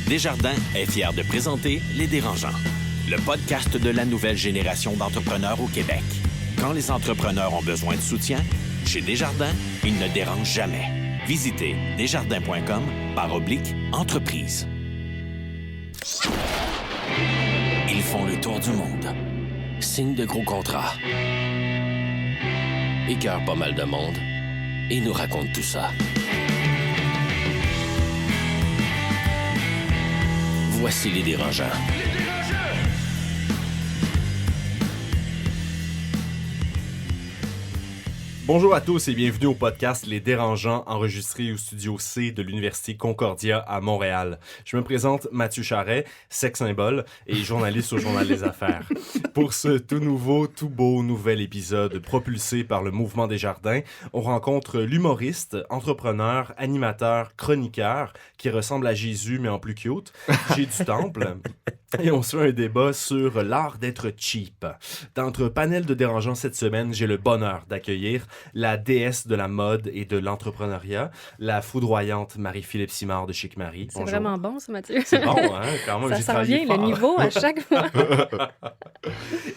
Desjardins est fier de présenter Les Dérangeants, le podcast de la nouvelle génération d'entrepreneurs au Québec. Quand les entrepreneurs ont besoin de soutien, chez Desjardins, ils ne dérangent jamais. Visitez desjardins.com/entreprise. Ils font le tour du monde. Signent de gros contrats. Écœurent pas mal de monde. Et nous racontent tout ça. Voici Les Dérangeants. Bonjour à tous et bienvenue au podcast Les Dérangeants, enregistré au studio C de l'Université Concordia à Montréal. Je me présente Mathieu Charret, sex symbole et journaliste au Journal des Affaires. Pour ce tout nouveau, tout beau nouvel épisode propulsé par le Mouvement Desjardins, on rencontre l'humoriste, entrepreneur, animateur, chroniqueur qui ressemble à Jésus mais en plus cute, Jay du Temple. Et on se fait un débat sur l'art d'être cheap. Dans notre panel de dérangeants cette semaine, j'ai le bonheur d'accueillir la déesse de la mode et de l'entrepreneuriat, la foudroyante Marie-Philippe Simard de Chic Marie. C'est vraiment bon, ça, Mathieu. C'est bon, hein? Quand même, ça j'ai sent travaillé bien fort. le niveau à chaque fois.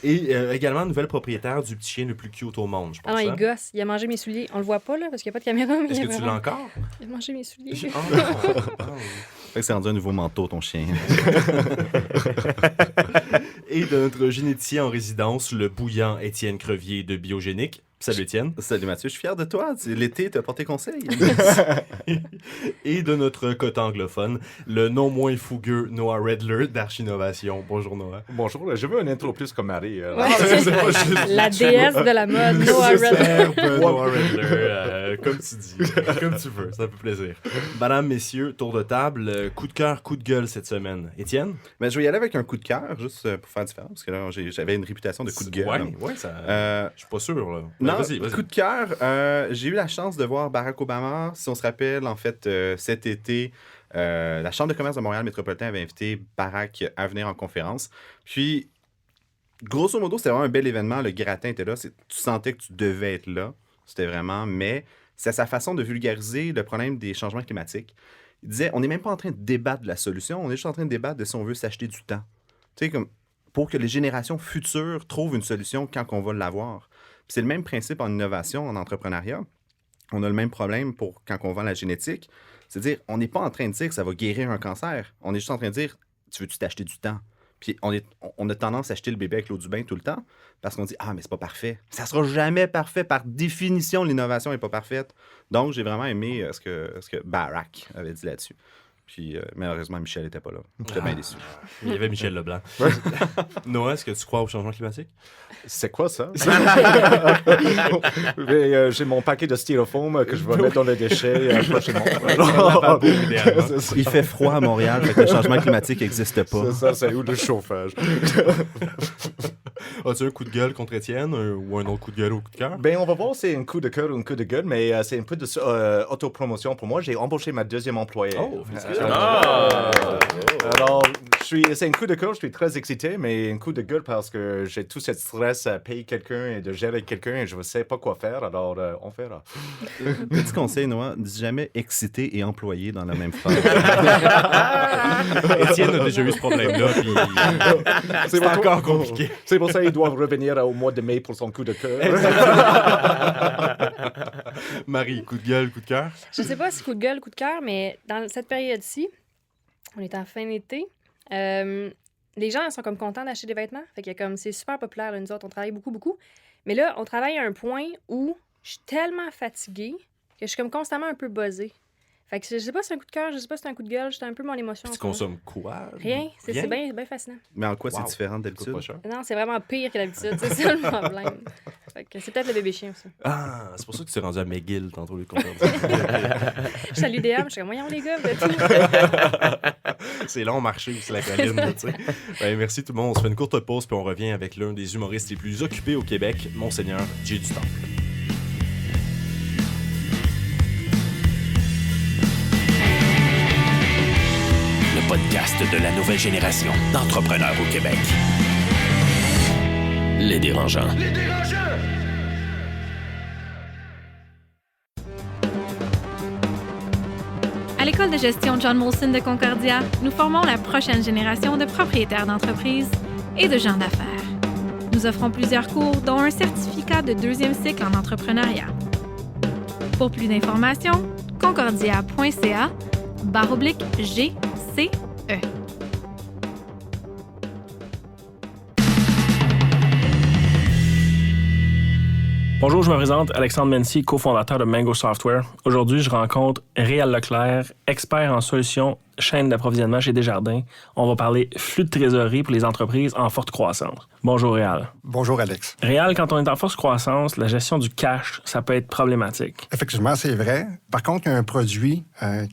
Et également, nouvelle propriétaire du petit chien le plus cute au monde, je pense. Ah non, hein? il gosse. Il a mangé mes souliers. On le voit pas, là, parce qu'il n'y a pas de caméra. Mais Est-ce il que a tu vraiment- l'as encore? Il a mangé mes souliers. Fait que c'est rendu un nouveau manteau, ton chien. Et de notre généticien en résidence, le bouillant Étienne Crevier de Biogénique. Salut Étienne. Salut Mathieu, je suis fier de toi. L'été, t'as porté conseil. Et de notre côté anglophone, le non moins fougueux Noah Redler d'Arch-Innovation. Bonjour Noah. Bonjour, je veux une intro plus comme Marie. Ouais. C'est pas juste- La déesse de la mode, Noah Redler. Superbe, Noah Redler, comme tu dis, comme tu veux, ça fait plaisir. Madame, messieurs, tour de table, coup de cœur, coup de gueule cette semaine. Étienne? Mais je vais y aller avec un coup de cœur, juste pour faire différent, parce que là, j'avais une réputation de coup de gueule. Ouais, ça... Je suis pas sûr, là. Non, Vas-y. coup de cœur, j'ai eu la chance de voir Barack Obama. Si on se rappelle, en fait, cet été, la Chambre de commerce de Montréal métropolitain avait invité Barack à venir en conférence. Puis, grosso modo, c'était vraiment un bel événement. Le gratin était là. Tu sentais que tu devais être là. C'était vraiment... Mais c'est sa façon de vulgariser le problème des changements climatiques. Il disait, on n'est même pas en train de débattre de la solution. On est juste en train de débattre de si on veut s'acheter du temps. Tu sais, comme pour que les générations futures trouvent une solution quand on va l'avoir. Puis c'est le même principe en innovation, en entrepreneuriat. On a le même problème pour quand on vend la génétique. C'est-à-dire, on n'est pas en train de dire que ça va guérir un cancer. On est juste en train de dire, tu veux-tu t'acheter du temps? Puis on a tendance à acheter le bébé avec l'eau du bain tout le temps parce qu'on dit, ah, mais c'est pas parfait. Ça sera jamais parfait. Par définition, l'innovation n'est pas parfaite. Donc, j'ai vraiment aimé ce que Barack avait dit là-dessus. Puis, malheureusement, Michel n'était pas là. J'étais bien déçu. Il y avait Michel Leblanc. Noah, est-ce que tu crois au changement climatique? C'est quoi ça? Mais, j'ai mon paquet de styrofoam que je vais mettre dans les déchets prochainement. Il fait froid à Montréal, fait que le changement climatique n'existe pas. C'est ça, c'est où le chauffage? As-tu un coup de gueule contre Étienne ou un autre coup de gueule ou coup de cœur? Ben, on va voir si c'est un coup de cœur ou un coup de gueule, mais c'est un peu de autopromotion pour moi. J'ai embauché ma deuxième employée. Oh, félicitations. Alors, c'est un coup de cœur, je suis très excité, mais un coup de gueule parce que j'ai tout ce stress à payer quelqu'un et de gérer quelqu'un et je ne sais pas quoi faire, alors on verra. Petit conseil, Noah, dis jamais excité et employé dans la même phrase. Étienne a déjà eu ce problème-là, puis c'est encore compliqué. C'est pour ça qu'ils doivent revenir au mois de mai pour son coup de cœur. Marie, coup de gueule, coup de cœur? Je sais pas si coup de gueule, coup de cœur, mais dans cette période-ci, on est en fin d'été, les gens sont comme contents d'acheter des vêtements. Fait que comme c'est super populaire, là, nous autres, on travaille beaucoup. Mais là, on travaille à un point où je suis tellement fatiguée que je suis comme constamment un peu buzzée. Fait que je sais pas si c'est un coup de cœur, je sais pas si c'est un coup de gueule, c'est un peu mon émotion. Tu en ce moment. consommes quoi? Rien, c'est bien fascinant. Mais en quoi Wow. c'est différent d'habitude? Pas cher. Non, c'est vraiment pire que d'habitude, c'est ça le problème. Fait que c'est peut-être le bébé chien aussi. Ah, c'est pour ça que tu t'es rendu à McGill tantôt, les comptes. Je suis à l'UDM, je suis comme, voyons les gars, vous êtes où? C'est long marché aussi, la colline, là, tu sais. Ben, merci tout le monde. On se fait une courte pause, puis on revient avec l'un des humoristes les plus occupés au Québec, Monseigneur Jay du Temple. Le podcast de la nouvelle génération d'entrepreneurs au Québec. Les Dérangeants. À l'école l'école de gestion John Molson de Concordia, nous formons la prochaine génération de propriétaires d'entreprises et de gens d'affaires. Nous offrons plusieurs cours, dont un certificat de 2e cycle en entrepreneuriat. Pour plus d'informations, concordia.ca/GCE. Bonjour, je me présente Alexandre Mency, cofondateur de Mango Software. Aujourd'hui, je rencontre Réal Leclerc, expert en solutions chaîne d'approvisionnement chez Desjardins. On va parler flux de trésorerie pour les entreprises en forte croissance. Bonjour Réal. Bonjour Alex. Réal, quand on est en forte croissance, la gestion du cash, ça peut être problématique. Effectivement, c'est vrai. Par contre, il y a un produit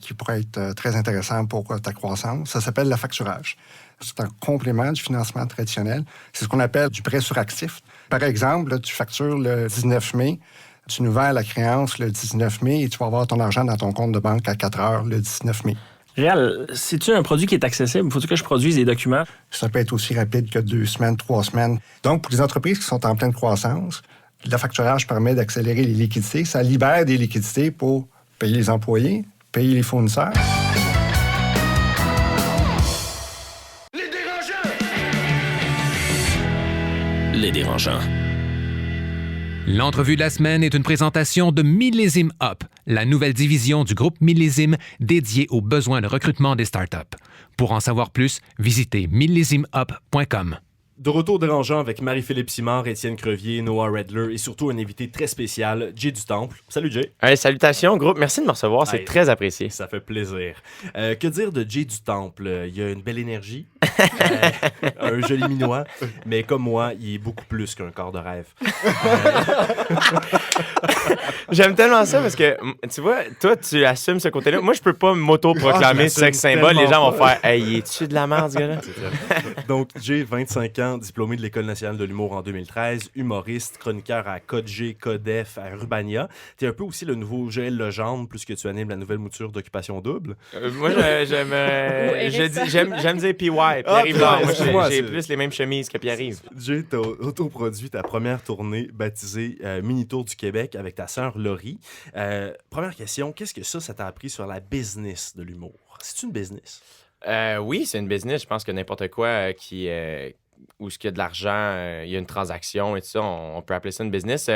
qui pourrait être très intéressant pour ta croissance. Ça s'appelle l'affacturage. C'est un complément du financement traditionnel. C'est ce qu'on appelle du prêt sur actif. Par exemple, là, tu factures le 19 mai, tu nous vends la créance le 19 mai et tu vas avoir ton argent dans ton compte de banque à 4 heures le 19 mai. Réal, c'est-tu un produit qui est accessible? Faut-il que je produise des documents? Ça peut être aussi rapide que 2 semaines, 3 semaines. Donc, pour les entreprises qui sont en pleine croissance, l'affacturage permet d'accélérer les liquidités. Ça libère des liquidités pour payer les employés, payer les fournisseurs. Les dérangeants. L'entrevue de la semaine est une présentation de Millésime Up, la nouvelle division du groupe Millésime dédiée aux besoins de recrutement des startups. Pour en savoir plus, visitez millésimeup.com. De retour dérangeant avec Marie-Philippe Simard, Étienne Crevier, Noah Redler et surtout un invité très spécial, Jay du Temple. Salut Jay. Hey, salutations groupe, merci de me recevoir, c'est très apprécié. Ça fait plaisir. Que dire de Jay du Temple? Il y a une belle énergie, un joli minois, mais comme moi, il est beaucoup plus qu'un corps de rêve. J'aime tellement ça parce que, tu vois, toi, tu assumes ce côté-là. Moi, je peux pas m'auto-proclamer sexe symbole. Les gens vont faire « Hey, es-tu de la merde, ce gars-là? » Donc, Jay, 25 ans, diplômé de l'École nationale de l'humour en 2013, humoriste, chroniqueur à Code G, Codef, à Urbania. T'es un peu aussi le nouveau Joël Legendre, plus que tu animes la nouvelle mouture d'Occupation Double. Moi, j'aime dire PY, Pierre-Yves Lard. Moi, j'ai plus les mêmes chemises que Pierre-Yves. Jay, t'as autoproduit ta première tournée baptisée Mini Tour du Québec avec ta sœur Laurie. Première question, qu'est-ce que ça t'a appris sur la business de l'humour? C'est une business? Oui, c'est une business. Je pense que n'importe quoi où il y a de l'argent, il y a une transaction et tout ça, on peut appeler ça une business.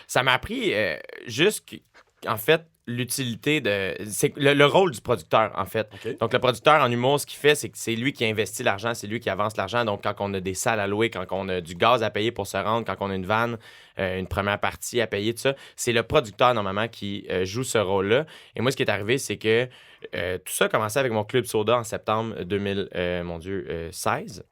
Ça m'a appris juste en fait, l'utilité de... C'est le rôle du producteur, en fait. Okay. Donc, le producteur en humour, ce qu'il fait, c'est que c'est lui qui investit l'argent, c'est lui qui avance l'argent. Donc, quand on a des salles à louer, quand on a du gaz à payer pour se rendre, quand on a une vanne, une première partie à payer, tout ça, c'est le producteur, normalement, qui joue ce rôle-là. Et moi, ce qui est arrivé, c'est que tout ça a commencé avec mon Club Soda en septembre 2016.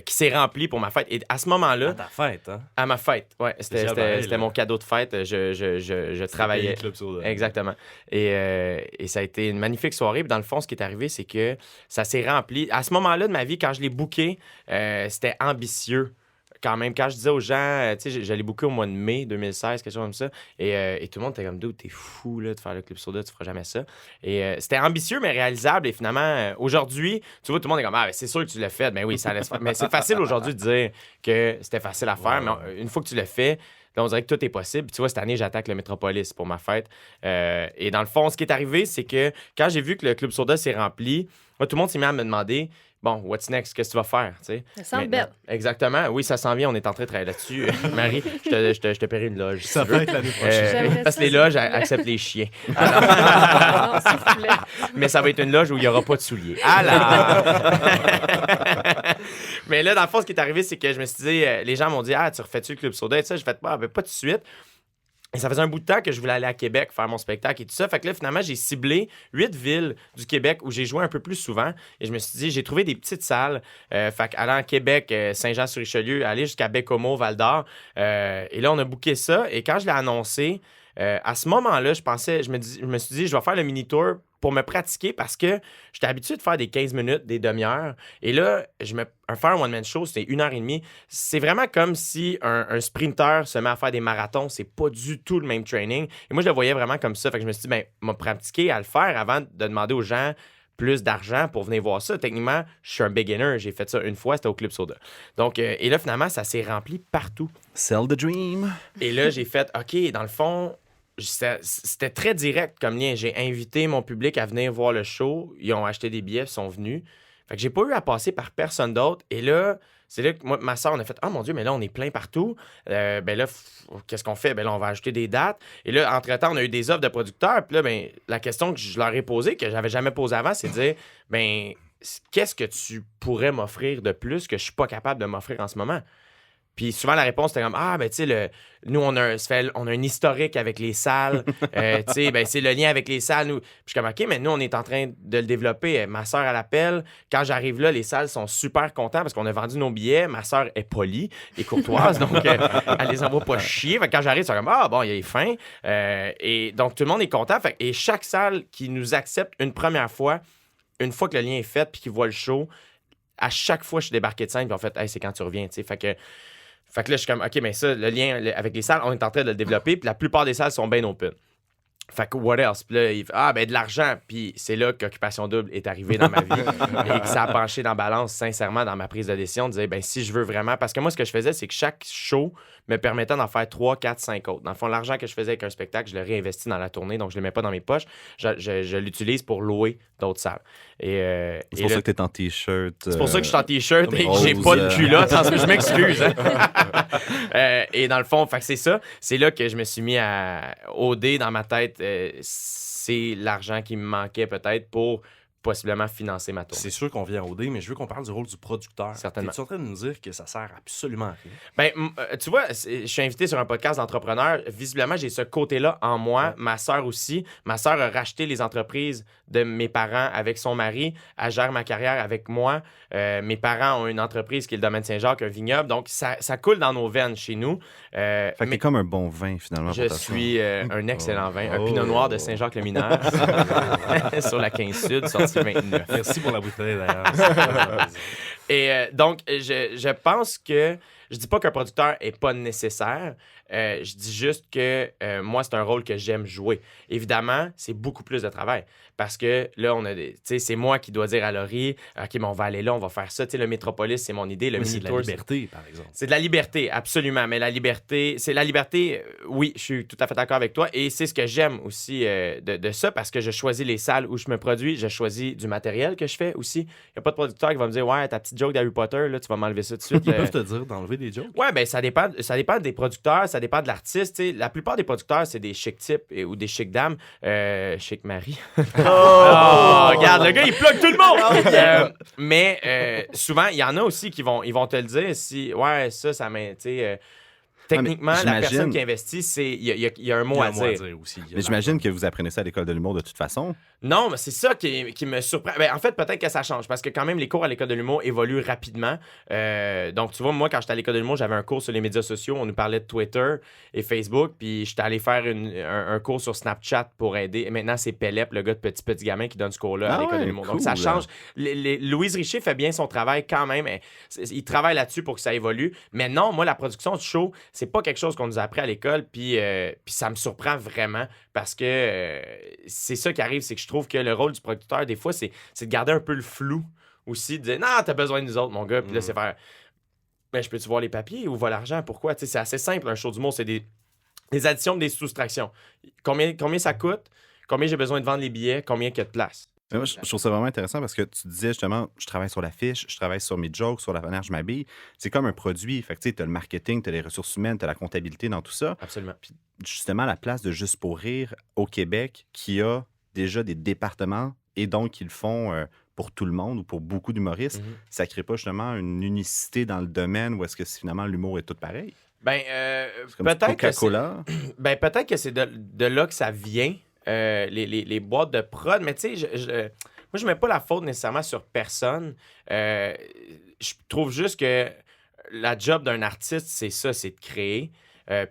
Qui s'est rempli pour ma fête. Et à ce moment-là... À ta fête, hein? À ma fête, ouais. C'était mon cadeau de fête. Je travaillais. Club Soda. Exactement. Et ça a été une magnifique soirée. Puis dans le fond, ce qui est arrivé, c'est que ça s'est rempli. À ce moment-là de ma vie, quand je l'ai booké, c'était ambitieux. Quand même, quand je disais aux gens, tu sais, j'allais booker au mois de mai 2016, quelque chose comme ça, et tout le monde était comme, dude, t'es fou là, de faire le Club Soda, tu feras jamais ça. Et c'était ambitieux, mais réalisable, et finalement, aujourd'hui, tu vois, tout le monde est comme, ah, ben, c'est sûr que tu l'as fait, ben oui, ça laisse faire. Mais c'est facile aujourd'hui de dire que c'était facile à faire, mais une fois que tu l'as fait, là, on dirait que tout est possible. Puis, tu vois, cette année, j'attaque le Métropolis pour ma fête. Et dans le fond, ce qui est arrivé, c'est que quand j'ai vu que le Club Soda s'est rempli, moi, tout le monde s'est mis à me demander, bon, what's next? Qu'est-ce que tu vas faire? T'sais? Ça sent bête. Exactement. Oui, ça s'en vient. On est en train de travailler là-dessus. Marie, je te paierai une loge. Ça va être l'année prochaine. Parce que les loges acceptent les chiens. Alors... Non, s'il vous plaît. Mais ça va être une loge où il n'y aura pas de souliers. Alors... Mais là, dans le fond, ce qui est arrivé, c'est que je me suis dit, les gens m'ont dit, ah, tu refais-tu le Club Soda? Et ça, je fais pas tout de suite. Et ça faisait un bout de temps que je voulais aller à Québec faire mon spectacle et tout ça. Fait que là, finalement, j'ai ciblé 8 villes du Québec où j'ai joué un peu plus souvent. Et je me suis dit, j'ai trouvé des petites salles. Fait qu'allant à Québec, Saint-Jean-sur-Richelieu, aller jusqu'à Baie-Comeau, Val-d'Or. Et là, on a booké ça. Et quand je l'ai annoncé, à ce moment-là, je me suis dit, je vais faire le mini-tour pour me pratiquer parce que j'étais habitué de faire des 15 minutes, des demi-heures. Et là, faire un one-man show, c'est 1h30. C'est vraiment comme si un sprinter se met à faire des marathons. C'est pas du tout le même training. Et moi, je le voyais vraiment comme ça. Fait que je me suis dit, ben, m'a pratiqué à le faire avant de demander aux gens plus d'argent pour venir voir ça. Techniquement, je suis un beginner. J'ai fait ça une fois, c'était au Club Soda. Donc, et là, finalement, ça s'est rempli partout. Sell the dream. Et là, j'ai fait, OK, dans le fond, c'était très direct comme lien. J'ai invité mon public à venir voir le show. Ils ont acheté des billets, ils sont venus. Fait que j'ai pas eu à passer par personne d'autre. Et là, c'est là que moi, ma soeur, on a fait « Ah, mon Dieu, mais là, on est plein partout. Ben là, qu'est-ce qu'on fait? Ben là, on va ajouter des dates. » Et là, entre-temps, on a eu des offres de producteurs. Puis là, ben, la question que je leur ai posée, que j'avais jamais posée avant, c'est de dire « Ben, qu'est-ce que tu pourrais m'offrir de plus que je suis pas capable de m'offrir en ce moment? » Puis souvent, la réponse était comme « Ah, ben, tu sais, nous, on a un historique avec les salles. Tu sais, ben, c'est le lien avec les salles. Nous. » Puis je suis comme « OK, mais nous, on est en train de le développer. Ma soeur, elle appelle. Quand j'arrive là, les salles sont super contents parce qu'on a vendu nos billets. Ma soeur est polie et courtoise, donc elle les envoie pas chier. Fait que quand j'arrive, c'est comme « Ah, bon, il est fin. » Et donc, tout le monde est content. Et chaque salle qui nous accepte une première fois, une fois que le lien est fait puis qu'ils voient le show, à chaque fois, je suis débarqué de scène puis en fait, hey, c'est quand tu reviens, tu sais. Fait que là, je suis comme, OK, mais ça, le lien avec les salles, on est en train de le développer, puis la plupart des salles sont bien open. Fait que what else? Puis là, il fait, ah, ben de l'argent. Puis c'est là qu'Occupation Double est arrivé dans ma vie et que ça a penché dans la balance, sincèrement, dans ma prise de décision, de dire, ben si je veux vraiment. Parce que moi, ce que je faisais, c'est que chaque show me permettait d'en faire 3, 4, 5 autres. Dans le fond, l'argent que je faisais avec un spectacle, je le réinvestis dans la tournée, donc je le mets pas dans mes poches. Je l'utilise pour louer d'autres salles. C'est pour ça que t'es en T-shirt. C'est pour ça que je suis en T-shirt et que j'ai rose, pas de culotte. Je m'excuse. Hein. Et dans le fond, fait que c'est ça. C'est là que je me suis mis à OD dans ma tête. C'est l'argent qui me manquait peut-être pour possiblement financer ma tournée. C'est sûr qu'on vient au dé, mais je veux qu'on parle du rôle du producteur. Certainement. Es-tu en train de nous dire que ça sert absolument à rien? Ben, tu vois, je suis invité sur un podcast d'entrepreneurs. Visiblement, j'ai ce côté-là en moi. Ouais. Ma sœur aussi. Ma sœur a racheté les entreprises de mes parents avec son mari. Elle gère ma carrière avec moi. Mes parents ont une entreprise qui est le domaine Saint-Jacques, un vignoble. Donc, ça coule dans nos veines chez nous. Fait que t'es comme un bon vin, finalement. Je suis un excellent vin. Un pinot noir de Saint-Jacques-le-Mineur sur la 15 Sud, sorti 29. Merci pour la bouteille, d'ailleurs. Et donc, je pense que... Je dis pas qu'un producteur est pas nécessaire. Je dis juste que moi, c'est un rôle que j'aime jouer. Évidemment, c'est beaucoup plus de travail. Parce que là, c'est moi qui dois dire à Laurie, OK, mais on va aller là, on va faire ça. Tu sais, le Métropolis, c'est mon idée. Le c'est de la liberté, par exemple. C'est de la liberté, absolument. Mais la liberté, oui, je suis tout à fait d'accord avec toi. Et c'est ce que j'aime aussi de ça, parce que je choisis les salles où je me produis. Je choisis du matériel que je fais aussi. Il n'y a pas de producteur qui va me dire, ouais, ta petite joke d'Harry Potter, là, tu vas m'enlever ça tout de suite. Ils peuvent te dire d'enlever des jokes? Ouais, ben ça dépend des producteurs, ça dépend de l'artiste. T'sais. La plupart des producteurs, c'est des chic types ou des chic dames. Chic Marie. Regarde, le gars, il plug tout le monde! Mais souvent, il y en a aussi qui vont te le dire si, ouais, ça m'intéresse. Techniquement, la personne qui investit, il y a un mot à dire aussi. Mais j'imagine que vous apprenez ça à l'école de l'humour de toute façon. Non, mais c'est ça qui me surprend. Ben, en fait, peut-être que ça change parce que quand même, les cours à l'école de l'humour évoluent rapidement. Donc, tu vois, moi, quand j'étais à l'école de l'humour, j'avais un cours sur les médias sociaux. On nous parlait de Twitter et Facebook. Puis, j'étais allé faire un cours sur Snapchat pour aider. Et maintenant, c'est Pélep, le gars de Petit Gamin, qui donne ce cours-là à l'école de l'humour. Cool, donc, ça change. Louise Richer fait bien son travail quand même. Il travaille là-dessus pour que ça évolue. Mais non, moi, la production du show, c'est pas quelque chose qu'on nous a appris à l'école. Puis ça me surprend vraiment parce que c'est ça qui arrive, c'est que je trouve que le rôle du producteur, des fois, c'est de garder un peu le flou aussi, de dire « Non, t'as besoin de nous autres, mon gars. » Puis là, c'est faire « Mais je peux-tu voir les papiers ou voir l'argent? Pourquoi? » Tu sais, c'est assez simple, un show d'humour, c'est des additions des soustractions. Combien ça coûte? Combien j'ai besoin de vendre les billets? Combien il y a de place? Moi, je trouve ça vraiment intéressant parce que tu disais justement, je travaille sur l'affiche, je travaille sur mes jokes, sur la manière dont je m'habille. C'est comme un produit. Fait que tu sais, t'as le marketing, t'as les ressources humaines, t'as la comptabilité dans tout ça. Absolument. Puis justement, la place de Juste pour rire au Québec, qui a déjà des départements et donc ils le font pour tout le monde ou pour beaucoup d'humoristes, ça crée pas justement une unicité dans le domaine où est-ce que finalement l'humour est tout pareil? Ben, peut-être que c'est de là que ça vient. Les boîtes de prod, mais tu sais, moi, je mets pas la faute nécessairement sur personne. Je trouve juste que la job d'un artiste, c'est ça, c'est de créer.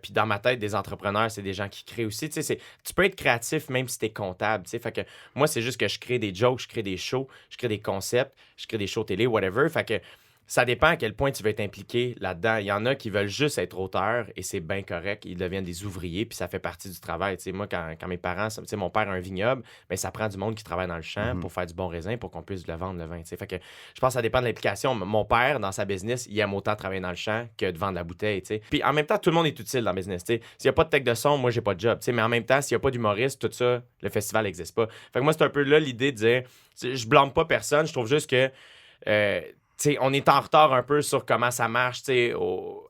Puis dans ma tête, des entrepreneurs, c'est des gens qui créent aussi. Tu peux être créatif même si t'es comptable. Fait que moi, c'est juste que je crée des jokes, je crée des shows, je crée des concepts, je crée des shows télé, whatever. Fait que Ça dépend à quel point tu veux être impliqué là-dedans. Il y en a qui veulent juste être auteurs et c'est bien correct. Ils deviennent des ouvriers puis ça fait partie du travail. Tu sais, moi, quand mes parents, tu sais, mon père a un vignoble, ben, ça prend du monde qui travaille dans le champ pour faire du bon raisin pour qu'on puisse le vendre, le vin. Tu sais. Fait que je pense que ça dépend de l'implication. Mon père, dans sa business, il aime autant travailler dans le champ que de vendre la bouteille. Tu sais. Puis en même temps, tout le monde est utile dans le business. Tu sais. S'il n'y a pas de tech de son, moi, j'ai pas de job. Tu sais. Mais en même temps, s'il n'y a pas d'humoriste, tout ça, le festival n'existe pas. Fait que moi, c'est un peu là l'idée de dire, je blâme pas personne. Je trouve juste que. T'sais, on est en retard un peu sur comment ça marche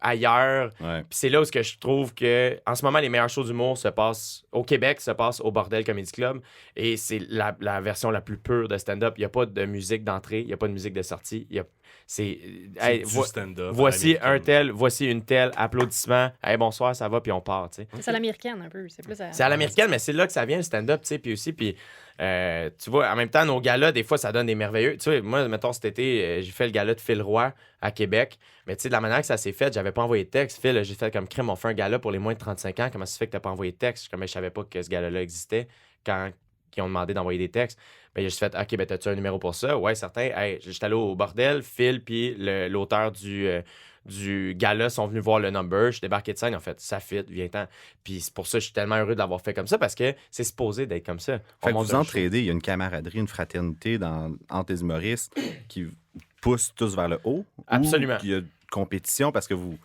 ailleurs. Ouais. Puis c'est là où je trouve que en ce moment, les meilleurs shows d'humour se passent au Québec, se passent au Bordel Comedy Club. Et c'est la version la plus pure de stand-up. Il n'y a pas de musique d'entrée, il n'y a pas de musique de sortie. C'est du stand-up. Voici un tel, voici une telle, applaudissements. Hey, bonsoir, ça va, puis on part. T'sais. C'est à l'américaine un peu. C'est à l'américaine, mais c'est là que ça vient, le stand-up. Puis aussi, tu vois, en même temps, nos galas, des fois, ça donne des merveilleux. Tu sais, moi, mettons, cet été, j'ai fait le gala de Phil Roy à Québec. Mais tu sais, de la manière que ça s'est fait, j'avais pas envoyé de texte. Phil, j'ai fait comme crime, on fait un gala pour les moins de 35 ans. Comment ça se fait que t'as pas envoyé de texte? Comme je savais pas que ce gala-là existait quand ils ont demandé d'envoyer des textes. Ben, j'ai juste fait, OK, ben, t'as-tu un numéro pour ça? Ouais, certain. Hey, j'étais allé au Bordel, Phil, puis l'auteur du gala sont venus voir le number. Je suis débarqué de scène, en fait, ça fit, viens-t'en. Puis c'est pour ça que je suis tellement heureux de l'avoir fait comme ça parce que c'est supposé d'être comme ça. Fait que vous entraidez, il y a une camaraderie, une fraternité entre les humoristes qui poussent tous vers le haut. Absolument. Il y a compétition parce que vous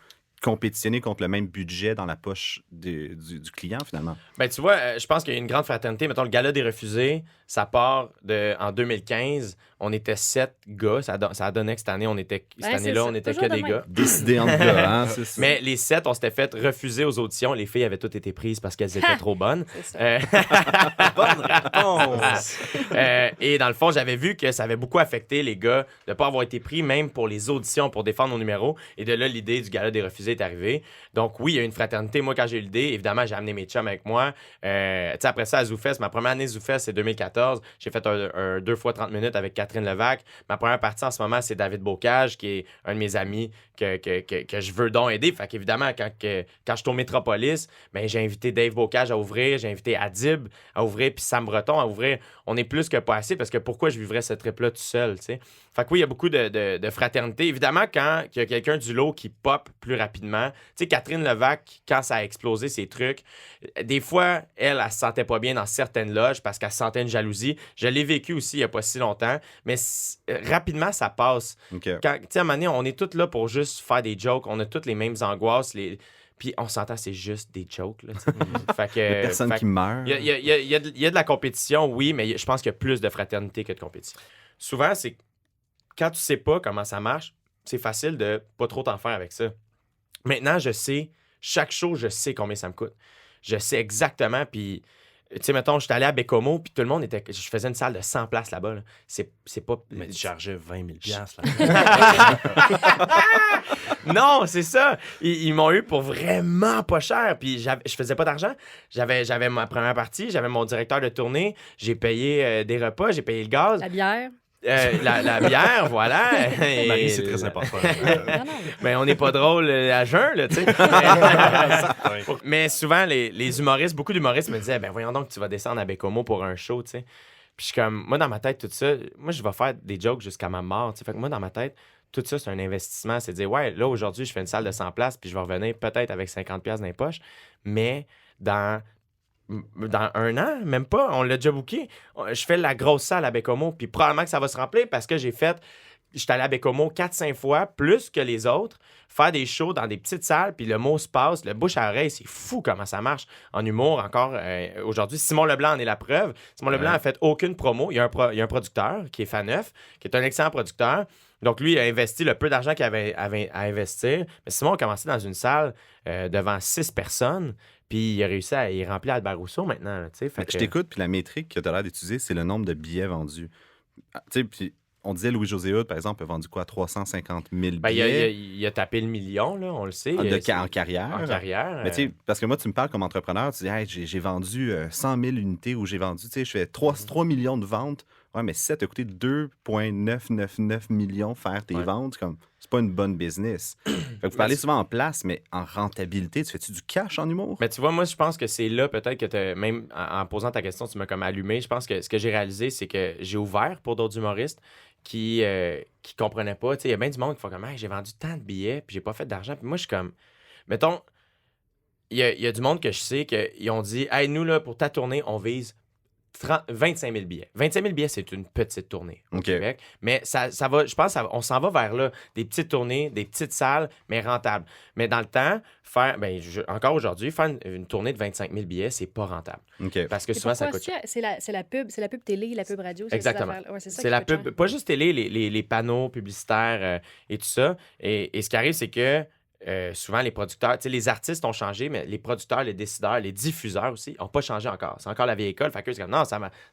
compétitionnez contre le même budget dans la poche du client, finalement. Ben, tu vois, je pense qu'il y a une grande fraternité. Mettons, le gala des refusés, ça part en 2015. On était 7 gars. Ça a donné que cette année, on était que des gars. Décidés entre gars, hein, c'est ça. Mais les 7, on s'était fait refuser aux auditions. Les filles avaient toutes été prises parce qu'elles étaient trop bonnes. Bonne réponse! Et dans le fond, j'avais vu que ça avait beaucoup affecté les gars de ne pas avoir été pris, même pour les auditions, pour défendre nos numéros. Et de là, l'idée du gala des refusés est arrivée. Donc oui, il y a une fraternité. Moi, quand j'ai eu l'idée, évidemment, j'ai amené mes chums avec moi. Après ça, à ZooFest, ma première année ZooFest, c'est 2014. J'ai fait un 2 fois 30 minutes avec Catherine Levac. Ma première partie en ce moment, c'est David Bocage, qui est un de mes amis que je veux donc aider. Fait qu'évidemment, quand je suis au Métropolis, ben, j'ai invité Dave Bocage à ouvrir, j'ai invité Adib à ouvrir, puis Sam Breton à ouvrir. On est plus que pas assez parce que pourquoi je vivrais ce trip-là tout seul, tu sais? Fait que oui, il y a beaucoup de fraternité. Évidemment, quand il y a quelqu'un du lot qui pop plus rapidement, tu sais, Catherine Levac, quand ça a explosé ses trucs, des fois, elle se sentait pas bien dans certaines loges parce qu'elle sentait une jalousie. Je l'ai vécu aussi il y a pas si longtemps, mais rapidement, ça passe. Okay. Tu sais, à un moment donné, on est tous là pour juste faire des jokes. On a toutes les mêmes angoisses. Puis on s'entend, c'est juste des jokes. Là, fait que, il y a personne qui meurt. Il y a de la compétition, oui, mais je pense qu'il y a plus de fraternité que de compétition. Souvent, c'est quand tu sais pas comment ça marche, c'est facile de pas trop t'en faire avec ça. Maintenant, je sais, chaque show, je sais combien ça me coûte. Je sais exactement, puis... Tu sais, mettons, je suis allé à Bécomo, puis tout le monde était... Je faisais une salle de 100 places là-bas. Là. C'est pas... Mais tu chargeais 20 000 là. Non, c'est ça. Ils m'ont eu pour vraiment pas cher. Puis je faisais pas d'argent. J'avais ma première partie, j'avais mon directeur de tournée, j'ai payé des repas, j'ai payé le gaz. La bière. La bière, voilà. Marie, c'est très important. Mais on n'est pas drôle à jeun, là, tu sais. Mais souvent, les humoristes, beaucoup d'humoristes me disaient, ben voyons donc, tu vas descendre à Bécomo pour un show, tu sais. Puis je suis comme, moi, dans ma tête, tout ça, moi, je vais faire des jokes jusqu'à ma mort, tu sais. Fait que moi, dans ma tête, tout ça, c'est un investissement. C'est de dire, ouais, là, aujourd'hui, je fais une salle de 100 places, puis je vais revenir peut-être avec 50$ dans les poches. Mais dans un an, même pas, on l'a déjà booké. Je fais la grosse salle à Bécomo, puis probablement que ça va se remplir parce que j'étais allé à Bécomo 4-5 fois, plus que les autres, faire des shows dans des petites salles, puis le mot se passe, le bouche à oreille, c'est fou comment ça marche en humour encore aujourd'hui. Simon Leblanc en est la preuve. Simon Leblanc a fait aucune promo. Il y a un producteur qui est Faneuf, qui est un excellent producteur. Donc, lui, il a investi le peu d'argent qu'il avait à investir. Mais Simon a commencé dans une salle devant 6 personnes. Puis il a réussi à y remplir Albert Rousseau maintenant. Là, fait que... Je t'écoute, puis la métrique que tu as l'air d'utiliser, c'est le nombre de billets vendus. Tu sais, puis on disait Louis-José Hood, par exemple, a vendu quoi? 350 000 billets? Il a tapé le million, là, on le sait. En carrière. En carrière. Mais tu sais, parce que moi, tu me parles comme entrepreneur, tu dis, hey, j'ai vendu 100 000 unités ou j'ai vendu, tu sais, je fais 3 millions de ventes. Ouais, mais si ça t'a coûté 2,999 millions faire tes ventes, comme c'est pas une bonne business. Fait que vous parlez souvent en place, mais en rentabilité, tu fais-tu du cash en humour? Mais tu vois, moi, je pense que c'est là peut-être que même en posant ta question, tu m'as comme allumé. Je pense que ce que j'ai réalisé, c'est que j'ai ouvert pour d'autres humoristes qui comprenaient pas. Tu sais, il y a bien du monde qui font comme, hey, j'ai vendu tant de billets, puis j'ai pas fait d'argent. Puis moi, je suis comme, mettons, il y a du monde que je sais qu'ils ont dit, hey, nous, là, pour ta tournée, on vise 25 000 billets. 25 000 billets, c'est une petite tournée au Québec. Mais ça va, je pense on s'en va vers là. Des petites tournées, des petites salles, mais rentables. Mais dans le temps, encore aujourd'hui, faire une tournée de 25 000 billets, c'est pas rentable. Parce que souvent, ça coûte cher. C'est la pub télé, la pub radio. Exactement. C'est ça c'est la pub, pas juste télé, les panneaux publicitaires et tout ça. Et ce qui arrive, c'est que souvent, les producteurs, tu sais, les artistes ont changé, mais les producteurs, les décideurs, les diffuseurs aussi n'ont pas changé encore. C'est encore la vieille école. Fait que c'est comme, non,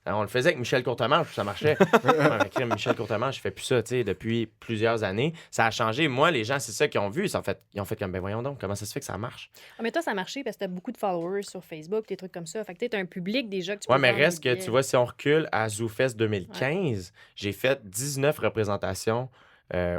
on le faisait avec Michel Courtemanche, ça marchait. Avec Michel Courtemanche, je fais plus ça, tu sais, depuis plusieurs années. Ça a changé. Moi, les gens, c'est ça qu'ils ont vu. Ils ont fait comme, ben voyons donc, comment ça se fait que ça marche? Ah, mais toi, ça a marché parce que tu as beaucoup de followers sur Facebook, des trucs comme ça. Fait que tu as un public déjà que tu peux Ouais, mais vendre reste des que, billets. tu vois, si on recule à ZooFest 2015, j'ai fait 19 représentations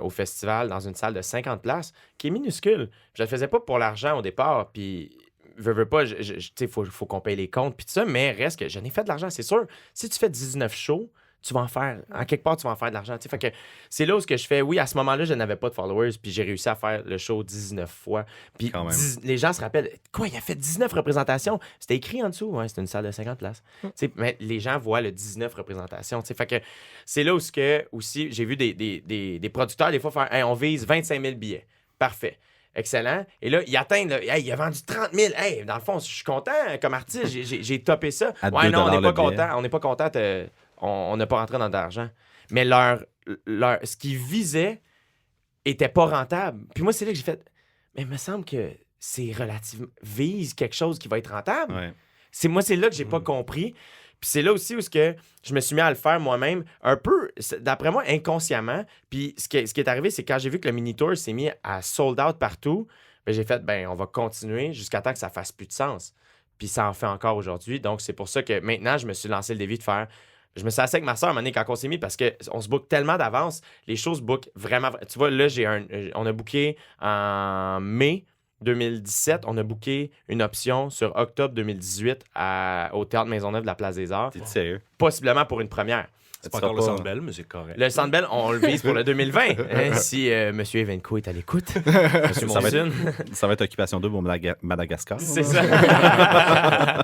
au festival dans une salle de 50 places qui est minuscule. Je le faisais pas pour l'argent au départ, puis veux pas, tu sais, faut qu'on paye les comptes, puis tout ça, mais reste que j'en ai fait de l'argent, c'est sûr. Si tu fais 19 shows, tu vas en faire, en quelque part, tu vas en faire de l'argent. Fait que c'est là où ce que je fais, oui, à ce moment-là, je n'avais pas de followers, puis j'ai réussi à faire le show 19 fois. Puis les gens se rappellent, quoi, il a fait 19 représentations? C'était écrit en dessous, ouais, c'était une salle de 50 places. Mais les gens voient le 19 représentations. Fait que c'est là où ce que, aussi, j'ai vu des producteurs, des fois, faire, hey, on vise 25 000 billets. Parfait. Excellent. Et là, il atteint, hey, il a vendu 30 000. Hey, dans le fond, je suis content comme artiste, j'ai topé ça. Ouais, non, on n'est pas content. On n'est pas content. On n'a pas rentré dans de l'argent. Mais ce qu'ils visaient était pas rentable. Puis moi, c'est là que j'ai fait, mais il me semble que c'est relativement... Vise quelque chose qui va être rentable. Ouais. C'est là que j'ai pas compris. Puis c'est là aussi où je me suis mis à le faire moi-même, un peu, d'après moi, inconsciemment. Puis ce qui est arrivé, c'est quand j'ai vu que le mini-tour s'est mis à sold out partout, ben j'ai fait, on va continuer jusqu'à temps que ça fasse plus de sens. Puis ça en fait encore aujourd'hui. Donc c'est pour ça que maintenant, je me suis lancé le défi de faire... Je me suis assis avec ma soeur un moment donné quand on s'est mis parce qu'on se book tellement d'avance. Les choses bookent vraiment. Tu vois, là, on a booké en mai 2017. On a booké une option sur octobre 2018 au Théâtre Maisonneuve de la Place des Arts. T'es sérieux? Possiblement pour une première. C'est pas encore le Centre Bell, mais c'est correct. Le Centre Bell, on le vise pour le 2020. Si M. Evenko est à l'écoute, M. Monson. Ça va être Occupation Double au Madagascar. C'est ça.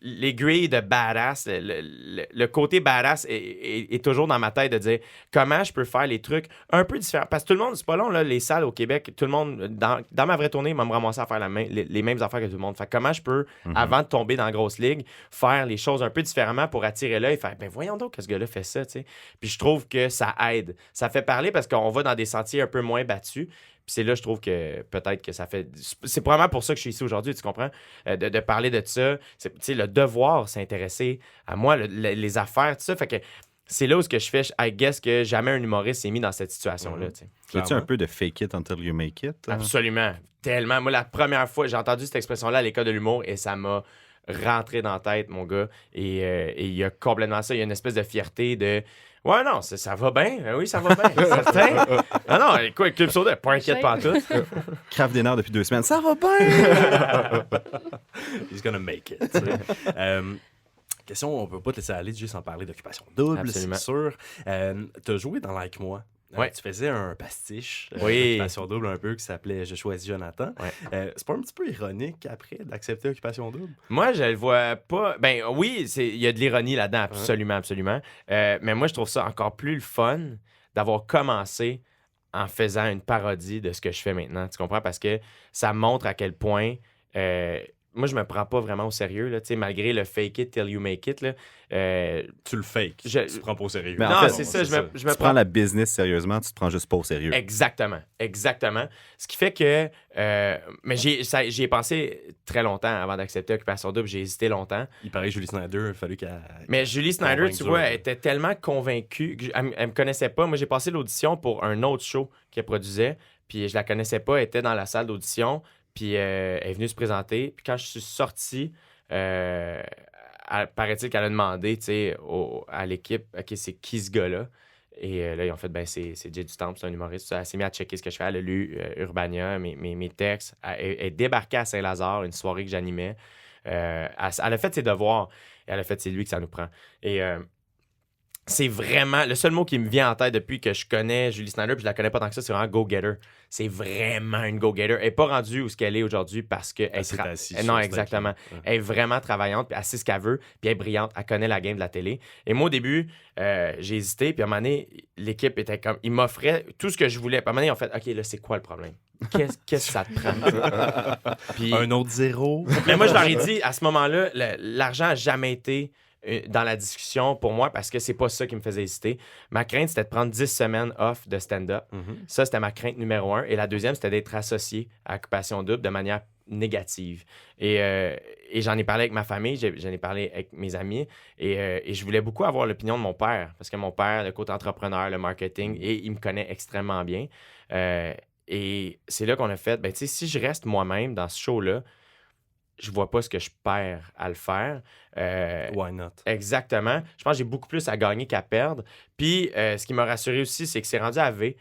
Les grilles de badass, le côté badass est toujours dans ma tête de dire comment je peux faire les trucs un peu différents. Parce que tout le monde, c'est pas long, là, les salles au Québec, tout le monde, dans ma vraie tournée, m'a me ramassé à faire les mêmes affaires que tout le monde. Fait que comment je peux, avant de tomber dans la grosse ligue, faire les choses un peu différemment pour attirer l'œil, faire, voyons donc que ce gars-là fait ça, tu sais. Puis je trouve que ça aide. Ça fait parler parce qu'on va dans des sentiers un peu moins battus. Puis c'est là, je trouve que peut-être que ça fait... C'est probablement pour ça que je suis ici aujourd'hui, tu comprends? De parler de ça. Tu sais, le devoir s'intéresser à moi, les affaires, tout ça. Fait que c'est là où ce que je fais, I guess que jamais un humoriste s'est mis dans cette situation-là. Tu as-tu un peu de fake it until you make it? Absolument. Tellement. Moi, la première fois, j'ai entendu cette expression-là à l'école de l'humour et ça m'a rentré dans la tête, mon gars. Et il y a complètement ça. Il y a une espèce de fierté de... Ouais, non, ça va bien. Oui, ça va bien. Certain. Non, écoute, Club Soda, pas inquiète pas en tout. Crave des nerfs depuis 2 semaines. Ça va bien! He's gonna make it. Question, on peut pas te laisser aller juste sans parler d'Occupation Double, Absolument. c'est sûr. T'as joué dans Like Moi. Ouais. Tu faisais un pastiche Oui. d'Occupation Double un peu qui s'appelait Je choisis Jonathan. Ouais. C'est pas un petit peu ironique après d'accepter Occupation Double? Moi, je le vois pas. Ben oui, il y a de l'ironie là-dedans, absolument, absolument. Mais moi, je trouve ça encore plus le fun d'avoir commencé en faisant une parodie de ce que je fais maintenant. Tu comprends? Parce que ça montre à quel point... moi, je me prends pas vraiment au sérieux, là, malgré le fake it till you make it. Là, tu le fake. Tu te prends pas au sérieux. Mais non, en fait, c'est ça. Je me tu prends la business sérieusement, tu te prends juste pas au sérieux. Exactement. Ce qui fait que... mais j'y ai pensé très longtemps avant d'accepter Occupation Double. J'ai hésité longtemps. Il paraît que Julie Snyder, il a fallu qu'elle... Mais Julie Snyder, tu vois, elle était tellement convaincue qu'elle me connaissait pas. Moi, j'ai passé l'audition pour un autre show qu'elle produisait, puis je la connaissais pas. Elle était dans la salle d'audition. Puis elle est venue se présenter. Puis quand je suis sorti, paraît-il qu'elle a demandé à l'équipe, OK, c'est qui ce gars-là? Et là, ils ont fait, c'est Jay du Temple, c'est un humoriste. Elle s'est mise à checker ce que je fais. Elle a lu Urbania, mes textes. Elle est débarquée à Saint-Lazare, une soirée que j'animais. Elle a fait ses devoirs. Et elle a fait, c'est lui que ça nous prend. Et c'est vraiment... Le seul mot qui me vient en tête depuis que je connais Julie Snyder, puis je la connais pas tant que ça, c'est vraiment go-getter. C'est vraiment une go-getter. Elle n'est pas rendue où ce qu'elle est aujourd'hui parce que... Non, exactement. Elle est vraiment travaillante, puis elle sait ce qu'elle veut, puis elle est brillante. Elle connaît la game de la télé. Et moi, au début, j'ai hésité, puis à un moment donné, l'équipe était comme... Ils m'offraient tout ce que je voulais. Puis à un moment donné, ils ont fait « OK, là, c'est quoi le problème? Qu'est-ce que ça te prend? » Puis, un autre 0. Mais moi, je leur ai dit, à ce moment-là, l'argent n'a jamais été dans la discussion pour moi parce que c'est pas ça qui me faisait hésiter. Ma crainte, c'était de prendre 10 semaines off de stand-up. Ça, c'était ma crainte numéro 1. Et la deuxième, c'était d'être associé à Occupation Double de manière négative. Et j'en ai parlé avec ma famille, j'en ai parlé avec mes amis. Et je voulais beaucoup avoir l'opinion de mon père parce que mon père, le côté entrepreneur, le marketing, et il me connaît extrêmement bien. Et c'est là qu'on a fait, ben, tu sais, si je reste moi-même dans ce show-là, je vois pas ce que je perds à le faire. Why not? Exactement. Je pense que j'ai beaucoup plus à gagner qu'à perdre. Puis, ce qui m'a rassuré aussi, c'est que c'est rendu à V.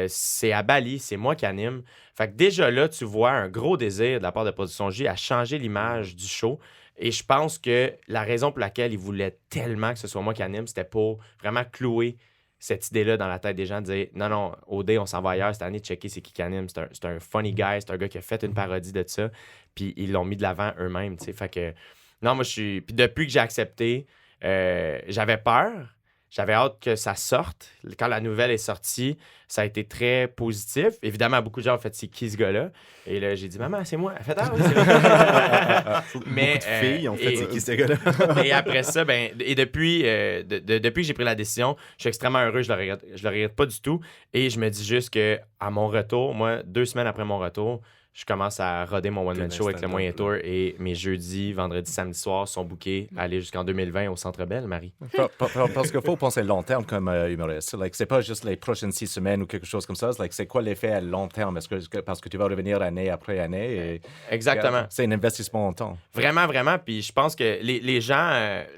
C'est à Bali, c'est moi qui anime. Fait que déjà là, tu vois un gros désir de la part de Production J à changer l'image du show. Et je pense que la raison pour laquelle ils voulaient tellement que ce soit moi qui anime, c'était pour vraiment clouer cette idée-là dans la tête des gens, de dire non, OD, on s'en va ailleurs cette année, checker c'est qui anime. C'est un funny guy, c'est un gars qui a fait une parodie de ça. Puis ils l'ont mis de l'avant eux-mêmes, tu sais. Fait que, non, moi, je suis... Puis depuis que j'ai accepté, j'avais peur. J'avais hâte que ça sorte. Quand la nouvelle est sortie, ça a été très positif. Évidemment, beaucoup de gens ont fait « c'est qui ce gars-là? » Et là, j'ai dit « Maman, c'est moi. » Elle fait « Ah oui, c'est vrai. » Mais, beaucoup de filles ont fait « c'est qui ce gars-là? » Et après ça, ben, et depuis que j'ai pris la décision, je suis extrêmement heureux. Je le regrette pas du tout. Et je me dis juste que à mon retour, moi, 2 semaines après mon retour, je commence à roder mon one-man show avec le Moyen Tour et mes jeudis, vendredis, samedi soir sont bookés à aller jusqu'en 2020 au Centre Bell, Marie. Parce qu'il faut penser long terme comme humoriste. C'est pas juste les prochaines 6 semaines ou quelque chose comme ça. C'est quoi l'effet à long terme? Parce que tu vas revenir année après année. Et, exactement. C'est un investissement en temps. Vraiment, vraiment. Puis je pense que les gens...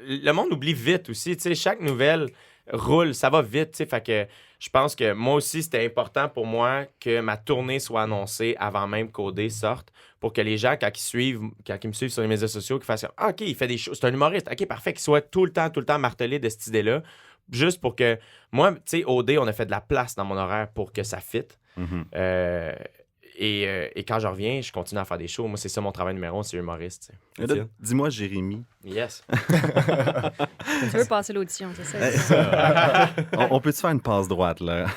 le monde oublie vite aussi. Tu sais, chaque nouvelle roule, ça va vite. Tu sais, fait que... Je pense que moi aussi, c'était important pour moi que ma tournée soit annoncée avant même qu'OD sorte pour que les gens, quand ils me suivent sur les médias sociaux, qu'ils fassent « OK, il fait des choses, c'est un humoriste. OK, parfait. » Qu'ils soient tout le temps martelés de cette idée-là. Juste pour que... Moi, tu sais, OD, on a fait de la place dans mon horaire pour que ça fitte. Et quand je reviens, je continue à faire des shows. Moi, c'est ça mon travail numéro 1, c'est humoriste. Là, dis-moi, Jérémy. Yes. Tu veux passer l'audition, c'est ça? On peut-tu faire une passe droite, là?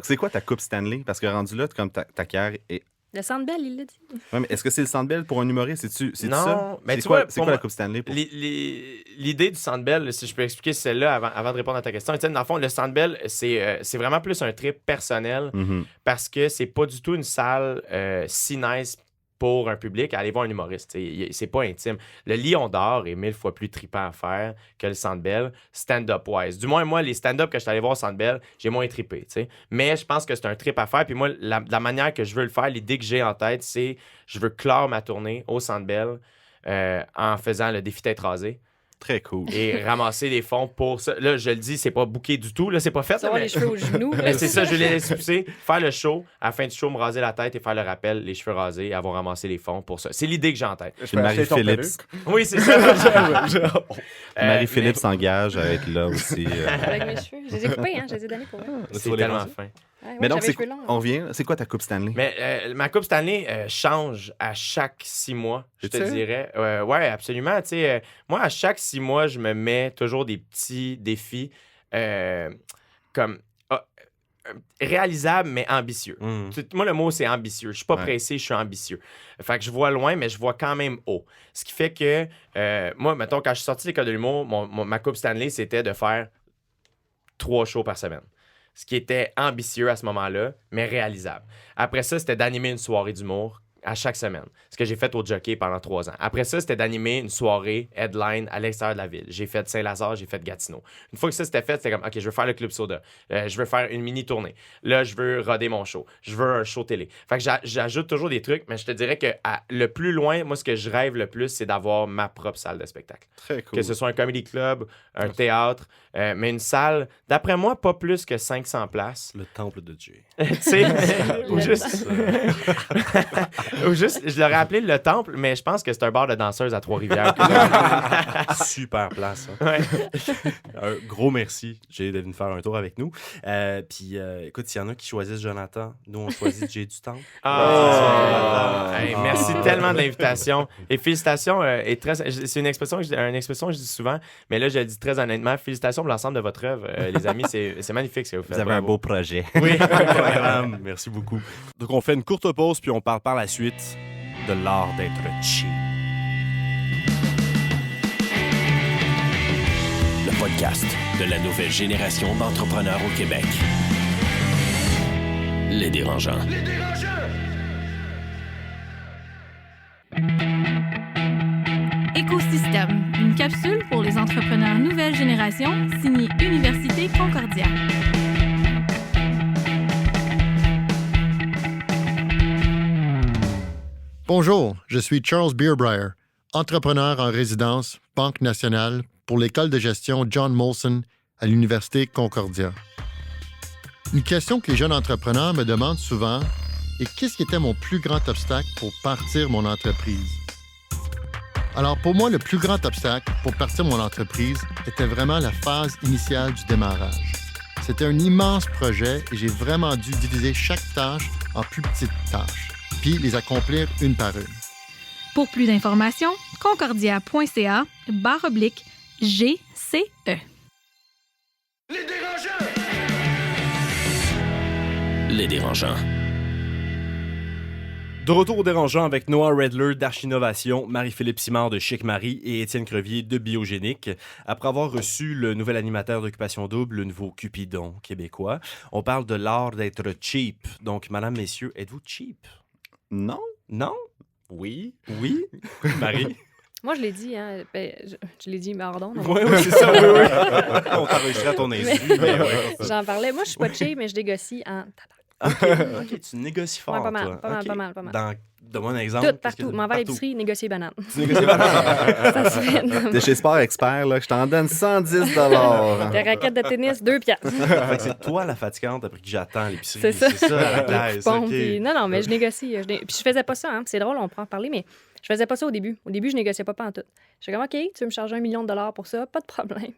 C'est quoi ta coupe Stanley? Parce que rendu là, comme ta carrière est... Le Centre Bell, il l'a dit. Ouais, mais est-ce que c'est le Centre Bell pour un humoriste? C'est non, ça? Mais c'est quoi la coupe Stanley? Pour... L'idée du Centre Bell, si je peux expliquer celle-là avant de répondre à ta question, dans le fond, le Centre Bell, c'est vraiment plus un trip personnel parce que c'est pas du tout une salle si nice pour un public à aller voir un humoriste. C'est pas intime. Le Lion d'Or est 1000 fois plus trippant à faire que le Centre Bell, stand-up-wise. Du moins, moi, les stand-up que je suis allé voir au Centre Bell, j'ai moins trippé. T'sais. Mais je pense que c'est un trip à faire. Puis moi, la manière que je veux le faire, l'idée que j'ai en tête, c'est je veux clore ma tournée au Centre Bell en faisant le défi tête rasée. Très cool. Et ramasser des fonds pour ça. Là, je le dis, c'est pas booké du tout. Là, c'est pas fait. Ça va les cheveux aux genoux. Mais c'est ça, je vais les laisser pousser, faire le show, à la fin du show, me raser la tête et faire le rappel, les cheveux rasés, avoir ramassé les fonds pour ça. C'est l'idée que j'ai en tête. Marie-Philippe. Oui, c'est ça. Marie-Philippe s'engage à être là aussi. Avec mes cheveux. Je les ai coupés, hein. Je les ai donnés pour eux. C'est tellement fin. Ouais, mais donc, on revient. C'est quoi ta coupe Stanley? Mais ma coupe Stanley change à chaque 6 mois, je te dirais. Ouais, absolument. Moi, à chaque 6 mois, je me mets toujours des petits défis comme réalisables, mais ambitieux. Moi, le mot, c'est ambitieux. Je suis pas pressé, je suis ambitieux. Fait que je vois loin, mais je vois quand même haut. Ce qui fait que, moi, mettons, quand je suis sorti de l'école de l'humour, ma coupe Stanley, c'était de faire 3 shows par semaine. Ce qui était ambitieux à ce moment-là, mais réalisable. Après ça, c'était d'animer une soirée d'humour à chaque semaine. Ce que j'ai fait au Jockey pendant 3 ans. Après ça, c'était d'animer une soirée headline à l'extérieur de la ville. J'ai fait Saint-Lazare, j'ai fait Gatineau. Une fois que ça c'était fait, c'était comme, OK, je veux faire le Club Soda. Je veux faire une mini-tournée. Là, je veux roder mon show. Je veux un show télé. Fait que j'ajoute toujours des trucs, mais je te dirais que le plus loin, moi, ce que je rêve le plus, c'est d'avoir ma propre salle de spectacle. Très cool. Que ce soit un comedy club, un théâtre, mais une salle, d'après moi, pas plus que 500 places. Le temple de Dieu. Tu sais, ou juste... Ou juste, je l'aurais appelé le Temple, mais je pense que c'est un bar de danseuses à Trois-Rivières. Super place. Hein. Ouais. Un gros merci, Jay, d'être venu faire un tour avec nous. Puis, écoute, s'il y en a qui choisissent Jonathan, nous, on choisit Jay du Temple. Hey, merci tellement de l'invitation. Et félicitations. C'est une expression que je dis souvent, mais là, je le dis très honnêtement. Félicitations pour l'ensemble de votre œuvre, les amis. C'est magnifique ce que vous faites. Vous avez un Bravo. beau projet. Oui. Un programme. Merci beaucoup. Donc, on fait une courte pause, puis on parle par la suite de l'art d'être cheap. Le podcast de la nouvelle génération d'entrepreneurs au Québec. Les Dérangeants. Écosystème, une capsule pour les entrepreneurs nouvelle génération, signée Université Concordia. Bonjour, je suis Charles Beerbrier, entrepreneur en résidence, Banque nationale, pour l'école de gestion John Molson à l'Université Concordia. Une question que les jeunes entrepreneurs me demandent souvent est qu'est-ce qui était mon plus grand obstacle pour partir mon entreprise? Alors pour moi, le plus grand obstacle pour partir mon entreprise était vraiment la phase initiale du démarrage. C'était un immense projet et j'ai vraiment dû diviser chaque tâche en plus petites tâches, puis les accomplir une par une. Pour plus d'informations, concordia.ca/GCE. Les Dérangeants. De retour au Dérangeant avec Noah Redler d'Archinovation, Marie-Philippe Simard de Chic Marie et Étienne Crevier de Biogénique. Après avoir reçu le nouvel animateur d'Occupation Double, le nouveau Cupidon québécois, on parle de l'art d'être cheap. Donc, madame, messieurs, êtes-vous cheap? Non? Non? Oui. Oui? Marie? Moi, je l'ai dit, hein. Je l'ai dit, pardon. Oui, c'est ça, oui. On t'enregistrait à ton insu. J'en parlais. Moi, je suis pas cheap, mais je négocie en tabac. OK, tu négocies fort, Ouais, pas mal, toi. pas mal, OK. pas mal, pas mal. Donne-moi un exemple. Tout, partout. M'en vais à l'épicerie, négocier banane. Tu négocies pas. Ça se fait. non. T'es chez Sport Expert, là, je t'en donne 110 Des raquettes de tennis, 2 piastres. Fait que c'est toi la fatigante après que j'attends à l'épicerie. C'est ça. la classe. Bon, OK. puis non, mais je négocie. Puis je faisais pas ça, hein. C'est drôle, on peut en parler, mais je faisais pas ça au début. Au début, je négociais pas en tout. J'étais comme, OK, tu veux me charger $1 million pour ça, pas de problème.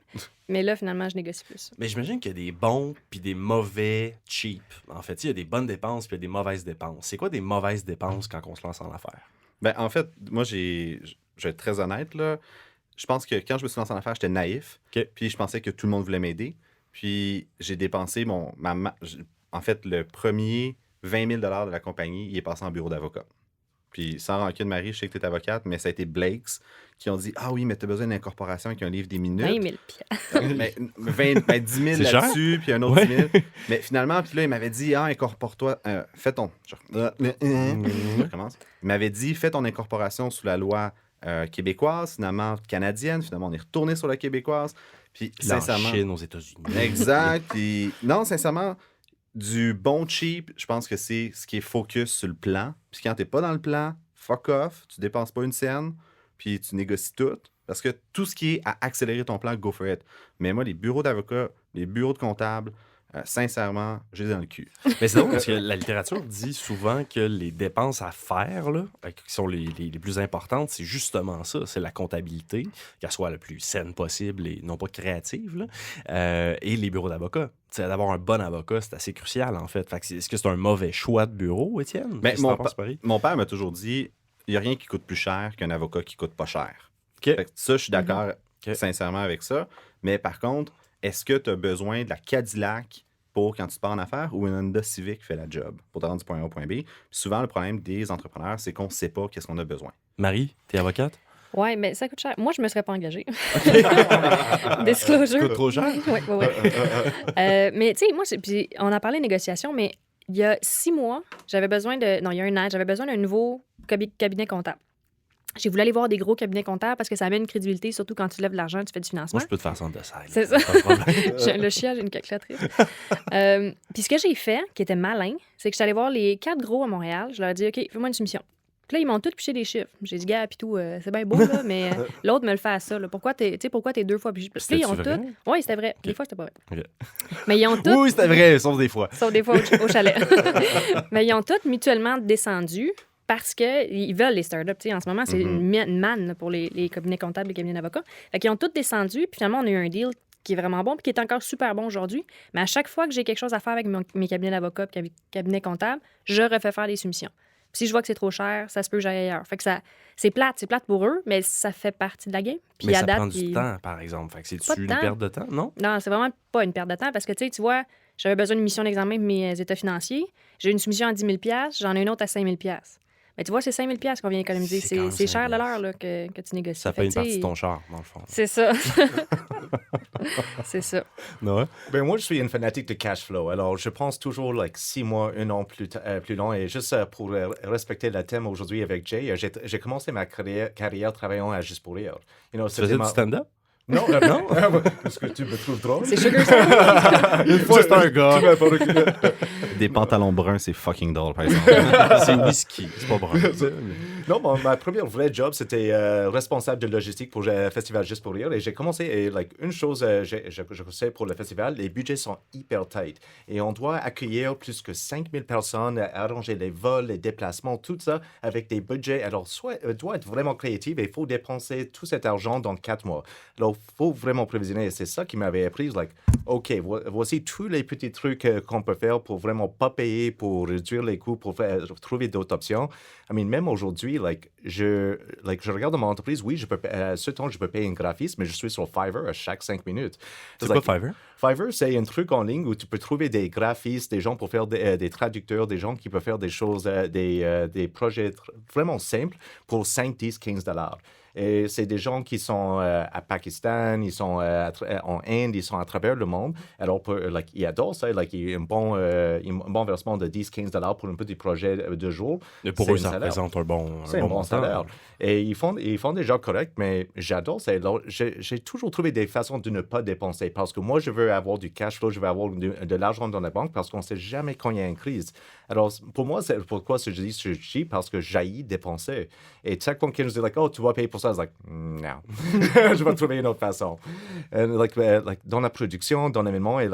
Mais là, finalement, je négocie plus. Mais j'imagine qu'il y a des bons puis des mauvais cheap. En fait, il y a des bonnes dépenses puis il y a des mauvaises dépenses. C'est quoi des mauvaises dépenses quand on se lance en affaires? Ben, en fait, moi, je vais être très honnête, là. Je pense que quand je me suis lancé en affaires, j'étais naïf. OK. Puis je pensais que tout le monde voulait m'aider. Puis j'ai dépensé en fait, le premier 20 000 $ de la compagnie, il est passé en bureau d'avocat. Puis sans rancune, Marie, je sais que tu es avocate, mais ça a été Blakes qui ont dit « Ah oui, mais tu as besoin d'une incorporation avec un livre des minutes. » 20 000 piastres. Mais 10 000 C'est là-dessus, cher? puis un autre 10 000. Mais finalement, puis là, il m'avait dit « Ah, incorpore-toi, fais ton... » Je recommence. Il m'avait dit « Fais ton incorporation sous la loi québécoise, finalement canadienne. » Finalement, on est retourné sur la québécoise. Puis Puis en sincèrement... Chine, aux États-Unis. Exact. Puis non, sincèrement, du bon cheap, je pense que c'est ce qui est focus sur le plan. Puis quand t'es pas dans le plan, fuck off, tu dépenses pas une scène, puis tu négocies tout. Parce que tout ce qui est à accélérer ton plan, go for it. Mais moi, les bureaux d'avocats, les bureaux de comptables, sincèrement, j'ai dans le cul. Mais c'est drôle parce que la littérature dit souvent que les dépenses à faire, là, qui sont les plus importantes, c'est justement ça. C'est la comptabilité, qu'elle soit la plus saine possible et non pas créative, là, et les bureaux d'avocats. T'sais, d'avoir un bon avocat, c'est assez crucial, en fait. Fait que est-ce que c'est un mauvais choix de bureau, Étienne? Mais Qu'est-ce que t'en penses, Marie? mon père m'a toujours dit, il n'y a rien qui coûte plus cher qu'un avocat qui coûte pas cher. OK. Fait que ça, je suis d'accord OK. sincèrement avec ça. Mais par contre, est-ce que tu as besoin de la Cadillac pour quand tu pars en affaires ou une Honda Civic fait la job pour te rendre du point A au point B? Puis souvent, le problème des entrepreneurs, c'est qu'on ne sait pas qu'est-ce qu'on a besoin. Marie, t'es avocate? Ouais, mais ça coûte cher. Moi, je me serais pas engagée. Disclosure. Coûte trop cher? Oui. Mais tu sais, moi, puis on a parlé de négociation, mais il y a 6 mois, j'avais besoin de... Non, il y a 1 an, j'avais besoin d'un nouveau cabinet comptable. J'ai voulu aller voir des gros cabinets comptables parce que ça amène une crédibilité, surtout quand tu lèves de l'argent, tu fais du financement. Moi, je peux te faire ça en dessin. C'est ça. Pas de problème. Le chien, j'ai une calculatrice. Puis ce que j'ai fait, qui était malin, c'est que je suis allée voir les 4 gros à Montréal. Je leur ai dit, OK, fais-moi une soumission. Puis là, ils m'ont tous piché des chiffres. J'ai dit, gars, puis tout, c'est bien beau, là, mais l'autre me le fait à ça. Là. Pourquoi t'es 2 fois plus... Puis là, ils ont C'était-tu tout... Oui, c'était vrai. Des fois, c'était pas vrai. OK. Mais ils ont tout... Oui, c'était vrai, sauf des fois. Sauf des fois au chalet. Mais ils ont tous mutuellement descendu parce qu'ils veulent les startups. Tu sais, en ce moment, c'est une manne là, pour les cabinets comptables, les cabinets d'avocats. Fait qu'ils ont tous descendu, puis finalement, on a eu un deal qui est vraiment bon, puis qui est encore super bon aujourd'hui. Mais à chaque fois que j'ai quelque chose à faire avec mes cabinets d'avocats et mes cabinets comptables, je refais faire des soumissions. Puis si je vois que c'est trop cher, ça se peut que j'aille ailleurs. Fait que c'est plate pour eux, mais ça fait partie de la game. Puis mais à ça date, prend du temps, par exemple. Fait que c'est-tu une temps. perte de temps, non? Non, c'est vraiment pas une perte de temps parce que, tu vois, j'avais besoin d'une mission d'examen pour mes états financiers. J'ai une soumission à 10 000 $, j'en ai une autre à 5 000 $. Mais tu vois, c'est 5 000 $ qu'on vient économiser. C'est cher de l'heure là, que tu négocies. Ça fait une partie de ton char, dans le fond. C'est ça. C'est ça. Ouais. Ben, moi, je suis une fanatique de cash flow. Alors, je pense toujours 6 mois, 1 an plus long. Et juste pour respecter le thème aujourd'hui avec Jay, j'ai commencé ma carrière travaillant à Juste pour rire. Tu faisais du stand-up? Non, non. Est-ce que tu me trouves drôle? C'est Sugar Sammy. Une fois, c'était un gars. Des pantalons bruns, c'est fucking drôle, par exemple. C'est whisky, c'est pas brun. Non, ma première vraie job, c'était responsable de logistique pour le festival Juste pour rire. Et j'ai commencé, et une chose, je sais pour le festival, les budgets sont hyper tight. Et on doit accueillir plus que 5000 personnes, arranger les vols, les déplacements, tout ça avec des budgets. Alors, soit doit être vraiment créatif et il faut dépenser tout cet argent dans 4 mois. Alors, il faut vraiment prévisionner. Et c'est ça qui m'avait appris, OK, voici tous les petits trucs qu'on peut faire pour vraiment pas payer, pour réduire les coûts, pour trouver d'autres options. Même aujourd'hui, je regarde dans mon entreprise, oui, ce temps, je peux payer un graphiste, mais je suis sur Fiverr à chaque 5 minutes. C'est quoi Fiverr? Fiverr, c'est un truc en ligne où tu peux trouver des graphistes, des gens pour faire des traducteurs, des gens qui peuvent faire des choses, des projets vraiment simples pour 5, 10, 15 $. Et c'est des gens qui sont à Pakistan, ils sont en Inde, ils sont à travers le monde. Alors, ils adorent ça. Il y a un bon versement de 10-15 $ pour un petit projet de jour. Et pour eux, ça représente un bon salaire. Et ils font des jobs corrects, mais j'adore ça. J'ai toujours trouvé des façons de ne pas dépenser parce que moi, je veux avoir du cash flow, je veux avoir de l'argent dans la banque parce qu'on ne sait jamais quand il y a une crise. Alors, pour moi, c'est pourquoi je dis ce parce que j'haïs dépenser. Et chaque fois quelqu'un me dit, oh, tu vas payer pour ça, non. Je vais trouver une autre façon. Dans la production, dans l'événement, et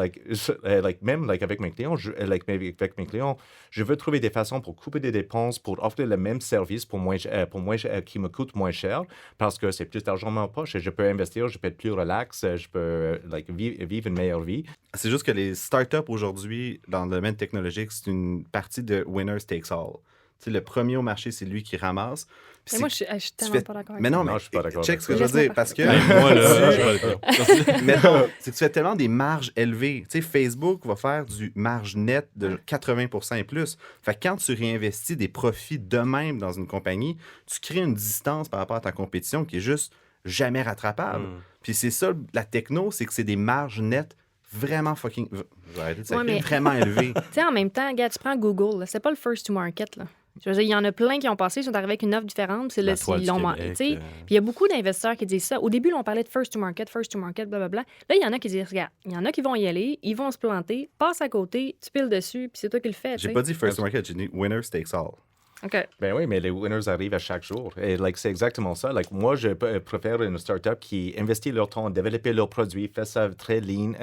même avec mes clients, je veux trouver des façons pour couper des dépenses, pour offrir le même service qui me coûte moins cher, parce que c'est plus d'argent dans ma poche et je peux investir, je peux être plus relax, je peux vivre une meilleure vie. C'est juste que les startups aujourd'hui, dans le domaine technologique, c'est une partie de winner takes all. Tu sais, le premier au marché, c'est lui qui ramasse. Mais moi, je suis tellement pas d'accord avec ça. Non, je suis pas d'accord. Check ce que je veux dire, parce que... Moi, là, je Mettons, c'est que tu fais tellement des marges élevées. Tu sais, Facebook va faire du marge net de 80% et plus. Fait que quand tu réinvestis des profits de même dans une compagnie, tu crées une distance par rapport à ta compétition qui est juste jamais rattrapable. Puis c'est ça, la techno, c'est que c'est des marges nettes vraiment fucking... vraiment élevées. Tu sais, en même temps, regarde, tu prends Google, là, c'est pas le first to market, là. Je veux dire, il y en a plein qui ont passé, ils sont arrivés avec une offre différente. C'est là, ils l'ont Puis il y a beaucoup d'investisseurs qui disent ça. Au début, là, on parlait de first to market, blablabla. Là, il y en a qui disent, regarde, il y en a qui vont y aller, ils vont se planter, passe à côté, tu piles dessus, puis c'est toi qui le fais. J'ai pas dit first to market, j'ai dit winner takes all. OK. Ben oui, mais les winners arrivent à chaque jour. Et c'est exactement ça. Moi, je préfère une startup qui investit leur temps, développer leurs produits, fait ça très lean,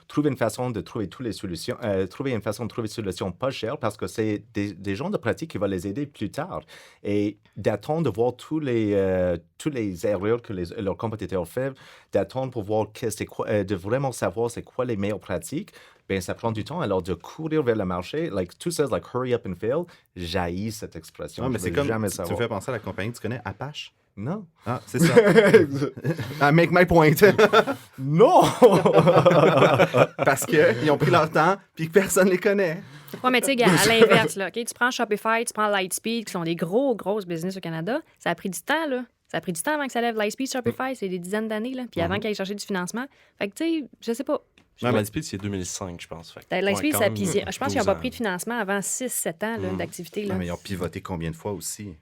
trouver une façon de trouver toutes les solutions, trouver une façon de trouver des solutions pas chères parce que c'est des gens de pratique qui vont les aider plus tard. Et d'attendre de voir tous les erreurs que leurs compétiteurs font, d'attendre pour voir de vraiment savoir c'est quoi les meilleures pratiques. Ben, ça prend du temps. Alors, de courir vers le marché, tout ça, hurry up and fail, j'haïs cette expression. Non, mais c'est comme, jamais tu me fais penser à la compagnie, tu connais Apache? Non. Ah, c'est ça. Make my point. Non! Parce qu'ils ont pris leur temps, puis que personne les connaît. Ouais, mais tu sais, à l'inverse, là, OK? Tu prends Shopify, tu prends Lightspeed, qui sont des grosses business au Canada. Ça a pris du temps, là. Ça a pris du temps avant que ça lève. Lightspeed, Shopify, c'est des dizaines d'années, là. Puis avant qu'ils aillent chercher du financement. Fait que, tu sais, je sais pas. Lightspeed, c'est 2005, je pense. Lightspeed, je pense qu'ils n'ont pas pris de financement avant 6-7 ans d'activité. Non, mais ils ont pivoté combien de fois aussi?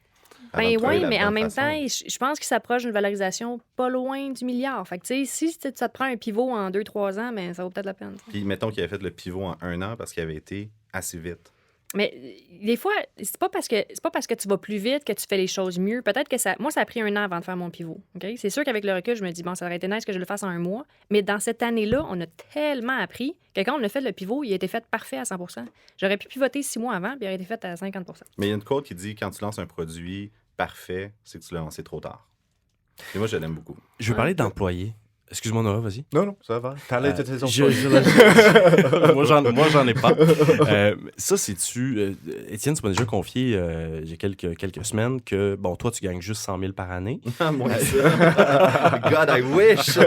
Ben oui, mais en même temps, je pense qu'ils s'approchent d'une valorisation pas loin du milliard. Fait que, tu sais, si ça te prend un pivot en 2-3 ans, ben, ça vaut peut-être la peine. Puis, mettons qu'il avait fait le pivot en 1 an parce qu'il avait été assez vite. Mais des fois, c'est pas parce que tu vas plus vite que tu fais les choses mieux. Peut-être que ça a pris 1 an avant de faire mon pivot. OK? C'est sûr qu'avec le recul, je me dis, bon, ça aurait été nice que je le fasse en 1 mois. Mais dans cette année-là, on a tellement appris que quand on a fait le pivot, il a été fait parfait à 100%. J'aurais pu pivoter 6 mois avant, puis il aurait été fait à 50%. Mais il y a une quote qui dit quand tu lances un produit parfait, c'est que tu l'as lancé trop tard. Et moi, je l'aime beaucoup. Je veux parler d'employés. Excuse-moi, Noah, vas-y. Non, ça va. Parlez de tes moi, j'en ai pas. Ça, c'est-tu... Étienne, tu m'as déjà confié il y a quelques semaines que, bon, toi, tu gagnes juste 100 000 par année. Moi, God, I wish!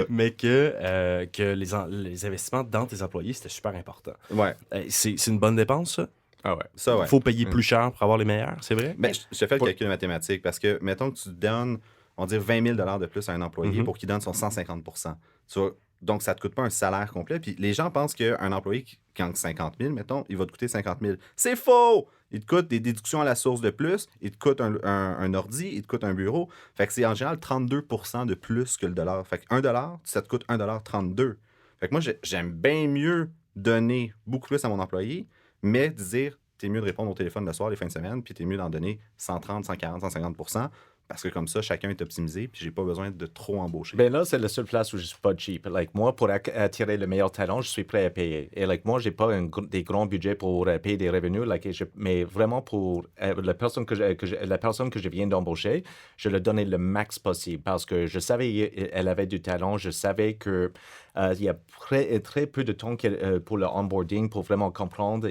Mais que les investissements dans tes employés, c'était super important. Ouais. C'est une bonne dépense, ça? Ah ouais. Ça, ouais. Il faut payer plus cher pour avoir les meilleurs, c'est vrai? Ben, je te fais le calcul mathématique parce que, mettons que tu donnes, on va dire 20 000 de plus à un employé pour qu'il donne son 150 tu vois, donc, ça ne te coûte pas un salaire complet. Puis les gens pensent qu'un employé qui gagne 50 000, mettons, il va te coûter 50 000. C'est faux! Il te coûte des déductions à la source de plus, il te coûte un ordi, il te coûte un bureau. Fait que c'est en général 32 % de plus que le dollar. Fait que $1, ça te coûte $1,32. Fait que moi, j'aime bien mieux donner beaucoup plus à mon employé, mais dire, t'es mieux de répondre au téléphone le soir, les fins de semaine, puis t'es mieux d'en donner 130, 140, 150 % parce que comme ça, chacun est optimisé, puis j'ai pas besoin de trop embaucher. Ben là, c'est la seule place où je suis pas cheap. Like, moi, pour attirer le meilleur talent, je suis prêt à payer. Et moi, j'ai pas des grands budgets pour payer des revenus, mais vraiment pour la personne que je viens d'embaucher, je lui donnais le max possible parce que je savais qu'elle avait du talent, je savais que il y a très peu de temps pour le onboarding, pour vraiment comprendre.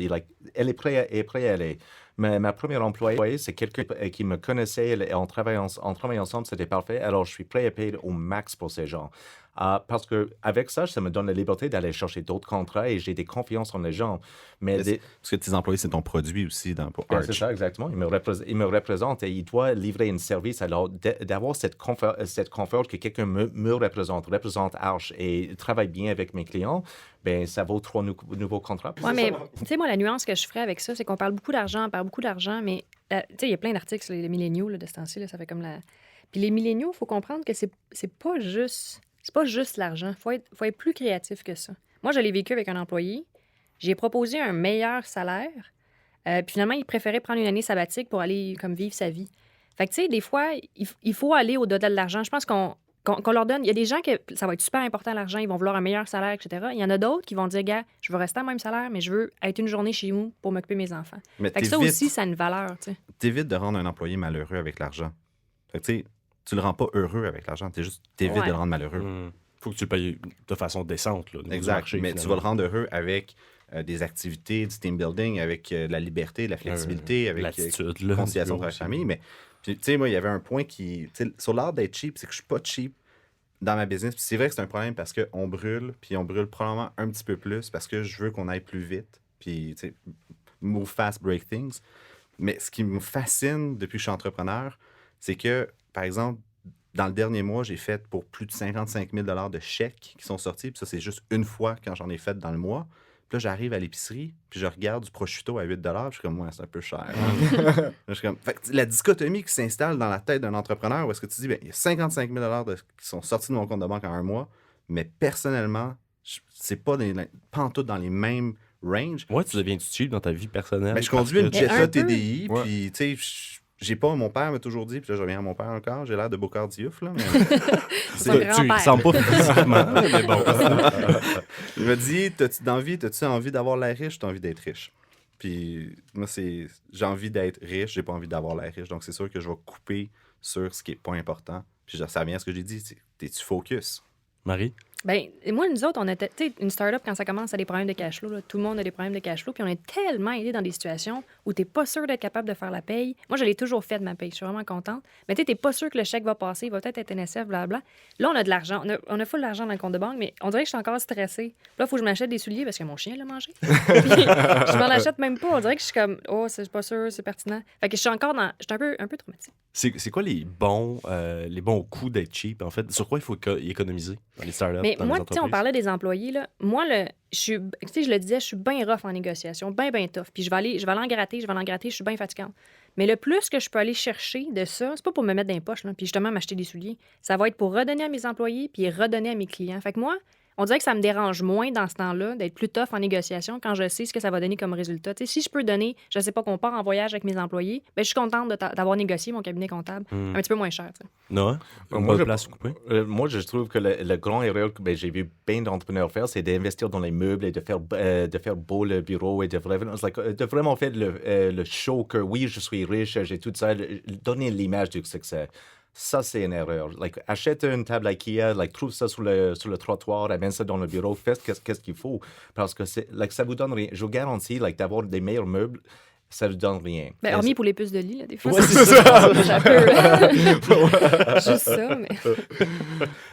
Elle est prête à aller. Mais ma première employée, c'est quelqu'un qui me connaissait et on travaille ensemble, c'était parfait. Alors, je suis prêt à payer au max pour ces gens. Parce qu'avec ça me donne la liberté d'aller chercher d'autres contrats et j'ai des confiances en les gens. Parce que tes employés, c'est ton produit aussi pour Arch. C'est ça, exactement. Il me représente et il doit livrer un service. Alors, d'avoir cette confort que quelqu'un me représente Arch et travaille bien avec mes clients, ben ça vaut 3 nouveaux contrats. Oui, mais tu sais, moi, la nuance que je ferais avec ça, c'est qu'on parle beaucoup d'argent, mais tu sais, il y a plein d'articles sur les milléniaux de ce temps-ci, ça fait comme la... Puis les milléniaux, il faut comprendre que c'est pas juste... C'est pas juste l'argent. Faut être plus créatif que ça. Moi, je l'ai vécu avec un employé. J'ai proposé un meilleur salaire. Puis finalement, il préférait prendre une année sabbatique pour aller comme vivre sa vie. Fait que, tu sais, des fois, il faut aller au-delà de l'argent. Je pense qu'on leur donne... Il y a des gens que ça va être super important, l'argent. Ils vont vouloir un meilleur salaire, etc. Il y en a d'autres qui vont dire, gars, je veux rester au même salaire, mais je veux être une journée chez nous pour m'occuper de mes enfants. Mais fait que ça aussi, ça a une valeur, tu sais. T'évites de rendre un employé malheureux avec l'argent. Fait que, tu sais, tu le rends pas heureux avec l'argent. T'évites de le rendre malheureux. Faut que tu le payes de façon décente. Là, exact. Marché, mais finalement. tu vas le rendre heureux avec des activités, du team building, avec de la liberté, de la flexibilité, avec l'attitude, la conciliation de la famille. Mais tu sais, moi, il y avait un point qui... Sur l'art d'être cheap, c'est que je suis pas cheap dans ma business. Puis c'est vrai que c'est un problème parce qu'on brûle, puis on brûle probablement un petit peu plus parce que je veux qu'on aille plus vite. Puis, tu sais, move fast, break things. Mais ce qui me fascine depuis que je suis entrepreneur, c'est que, par exemple, dans le dernier mois, j'ai fait pour plus de 55 000 $ de chèques qui sont sortis. Puis ça, c'est juste une fois quand j'en ai fait dans le mois. Puis là, j'arrive à l'épicerie, puis je regarde du prosciutto à 8 $. Je suis comme, ouais, c'est un peu cher. Je suis comme... Fait que la dichotomie qui s'installe dans la tête d'un entrepreneur, où est-ce que tu dis, bien, il y a 55 000 $ qui sont sortis de mon compte de banque en un mois, mais personnellement, c'est pas en tout dans les mêmes ranges. Ouais, tu deviens cheap dans ta vie personnelle. Mais je conduis une Jetta TDI, ouais. puis tu sais... J'ai pas, mon père m'a toujours dit, puis là, je reviens à mon père encore, j'ai l'air de Bocard Diouf, là. Mais... C'est ton grand-père. Tu sens pas physiquement, mais bon. Il m'a dit, t'as-tu envie d'avoir l'air riche, t'as envie d'être riche? Puis moi, j'ai envie d'être riche, j'ai pas envie d'avoir l'air riche, donc c'est sûr que je vais couper sur ce qui est pas important. Puis ça vient à ce que j'ai dit, t'es-tu focus? Marie? Ben moi, nous autres, on était, tu sais, une start-up, quand ça commence à des problèmes de cash flow, là, tout le monde a des problèmes de cash flow, puis on est tellement aidé dans des situations où t'es pas sûr d'être capable de faire la paye. Moi, je l'ai toujours fait de ma paye, je suis vraiment contente. Mais tu sais, t'es pas sûr que le chèque va passer, il va peut-être être NSF, blablabla. Là, on a de l'argent, on a full d'argent dans le compte de banque, mais on dirait que je suis encore stressée. Là, il faut que je m'achète des souliers parce que mon chien l'a mangé. Puis, je m'en achète même pas. On dirait que je suis comme, oh, c'est pas sûr, c'est pertinent. Fait que je suis encore je suis un peu traumatisée. C'est quoi les bons coups d'être cheap, en fait? Sur quoi il faut économiser dans les startups? Mais dans moi, les tu sais, on parlait des employés, là. Moi, je le disais, je suis bien rough en négociation, bien tough. Puis je vais aller en gratter, je suis bien fatigante. Mais le plus que je peux aller chercher de ça, c'est pas pour me mettre dans les poches, là, puis justement m'acheter des souliers. Ça va être pour redonner à mes employés puis redonner à mes clients. Fait que moi, on dirait que ça me dérange moins dans ce temps-là d'être plus tough en négociation quand je sais ce que ça va donner comme résultat. Tu sais, si je peux donner, je sais pas, qu'on part en voyage avec mes employés, ben, je suis contente d'avoir négocié mon cabinet comptable un petit peu moins cher. Tu sais. Non? Moi, je trouve que le grand erreur que j'ai vu bien d'entrepreneurs faire, c'est d'investir dans les meubles et de faire beau le bureau et de vraiment faire le show que oui, je suis riche, j'ai tout ça, donner l'image du succès. Ça, c'est une erreur. Achète une table IKEA, trouve ça sur le trottoir, amène ça dans le bureau, faites qu'est-ce qu'il faut. Parce que ça vous donne rien. Je vous garantis, d'avoir des meilleurs meubles, ça ne donne rien. Ben, hormis pour les puces de lit, là, des fois. Ouais, c'est ça. Ça peut. Juste ça, mais...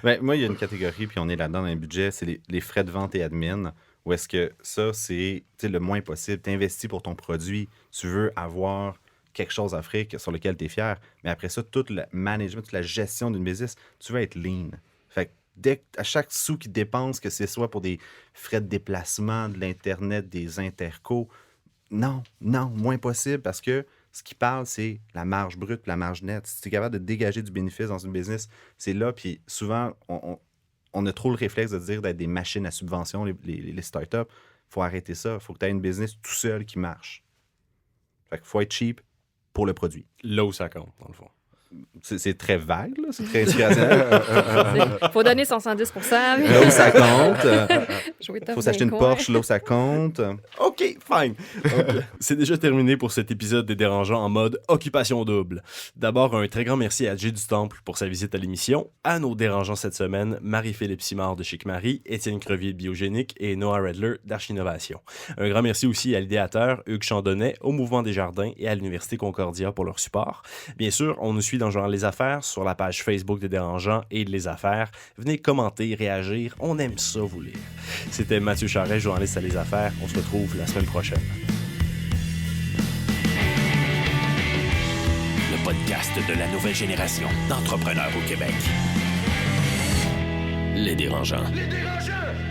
Ben, moi, il y a une catégorie, puis on est là-dedans dans le budget, c'est les frais de vente et admin. Où est-ce que ça, c'est le moins possible. Tu investis pour ton produit, tu veux avoir quelque chose à offrir sur lequel tu es fier. Mais après ça, tout le management, toute la gestion d'une business, tu veux être lean. Fait que à chaque sou qu'ils dépensent, que ce soit pour des frais de déplacement, de l'Internet, des intercos, non, moins possible parce que ce qui parle, c'est la marge brute, la marge nette. Si tu es capable de dégager du bénéfice dans une business, c'est là. Puis souvent, on a trop le réflexe de dire d'être des machines à subvention, les startups. Il faut arrêter ça. Il faut que tu aies une business tout seul qui marche. Fait qu'il faut être cheap pour le produit. Là où ça compte, dans le fond. C'est très vague, là. C'est très inspirationnel. Il faut donner son 110 mais... Là où ça compte. Il faut s'acheter une Porsche là où ça compte. OK, fine. Donc, c'est déjà terminé pour cet épisode des Dérangeants en mode occupation double. D'abord, un très grand merci à Jay du Temple pour sa visite à l'émission, à nos dérangeants cette semaine, Marie-Philippe Simard de Chic Marie, Étienne Crevier de Biogénique et Noah Redler d'Archinnovation. Un grand merci aussi à l'idéateur Hugues Chandonnet, au Mouvement des Jardins et à l'Université Concordia pour leur support. Bien sûr, on nous suit dans Journal Les Affaires, sur la page Facebook des Dérangeants et de Les Affaires. Venez commenter, réagir, on aime ça vous lire. C'était Mathieu Charret, journaliste à Les Affaires. On se retrouve la semaine prochaine. Le podcast de la nouvelle génération d'entrepreneurs au Québec. Les Dérangeants. Les Dérangeants!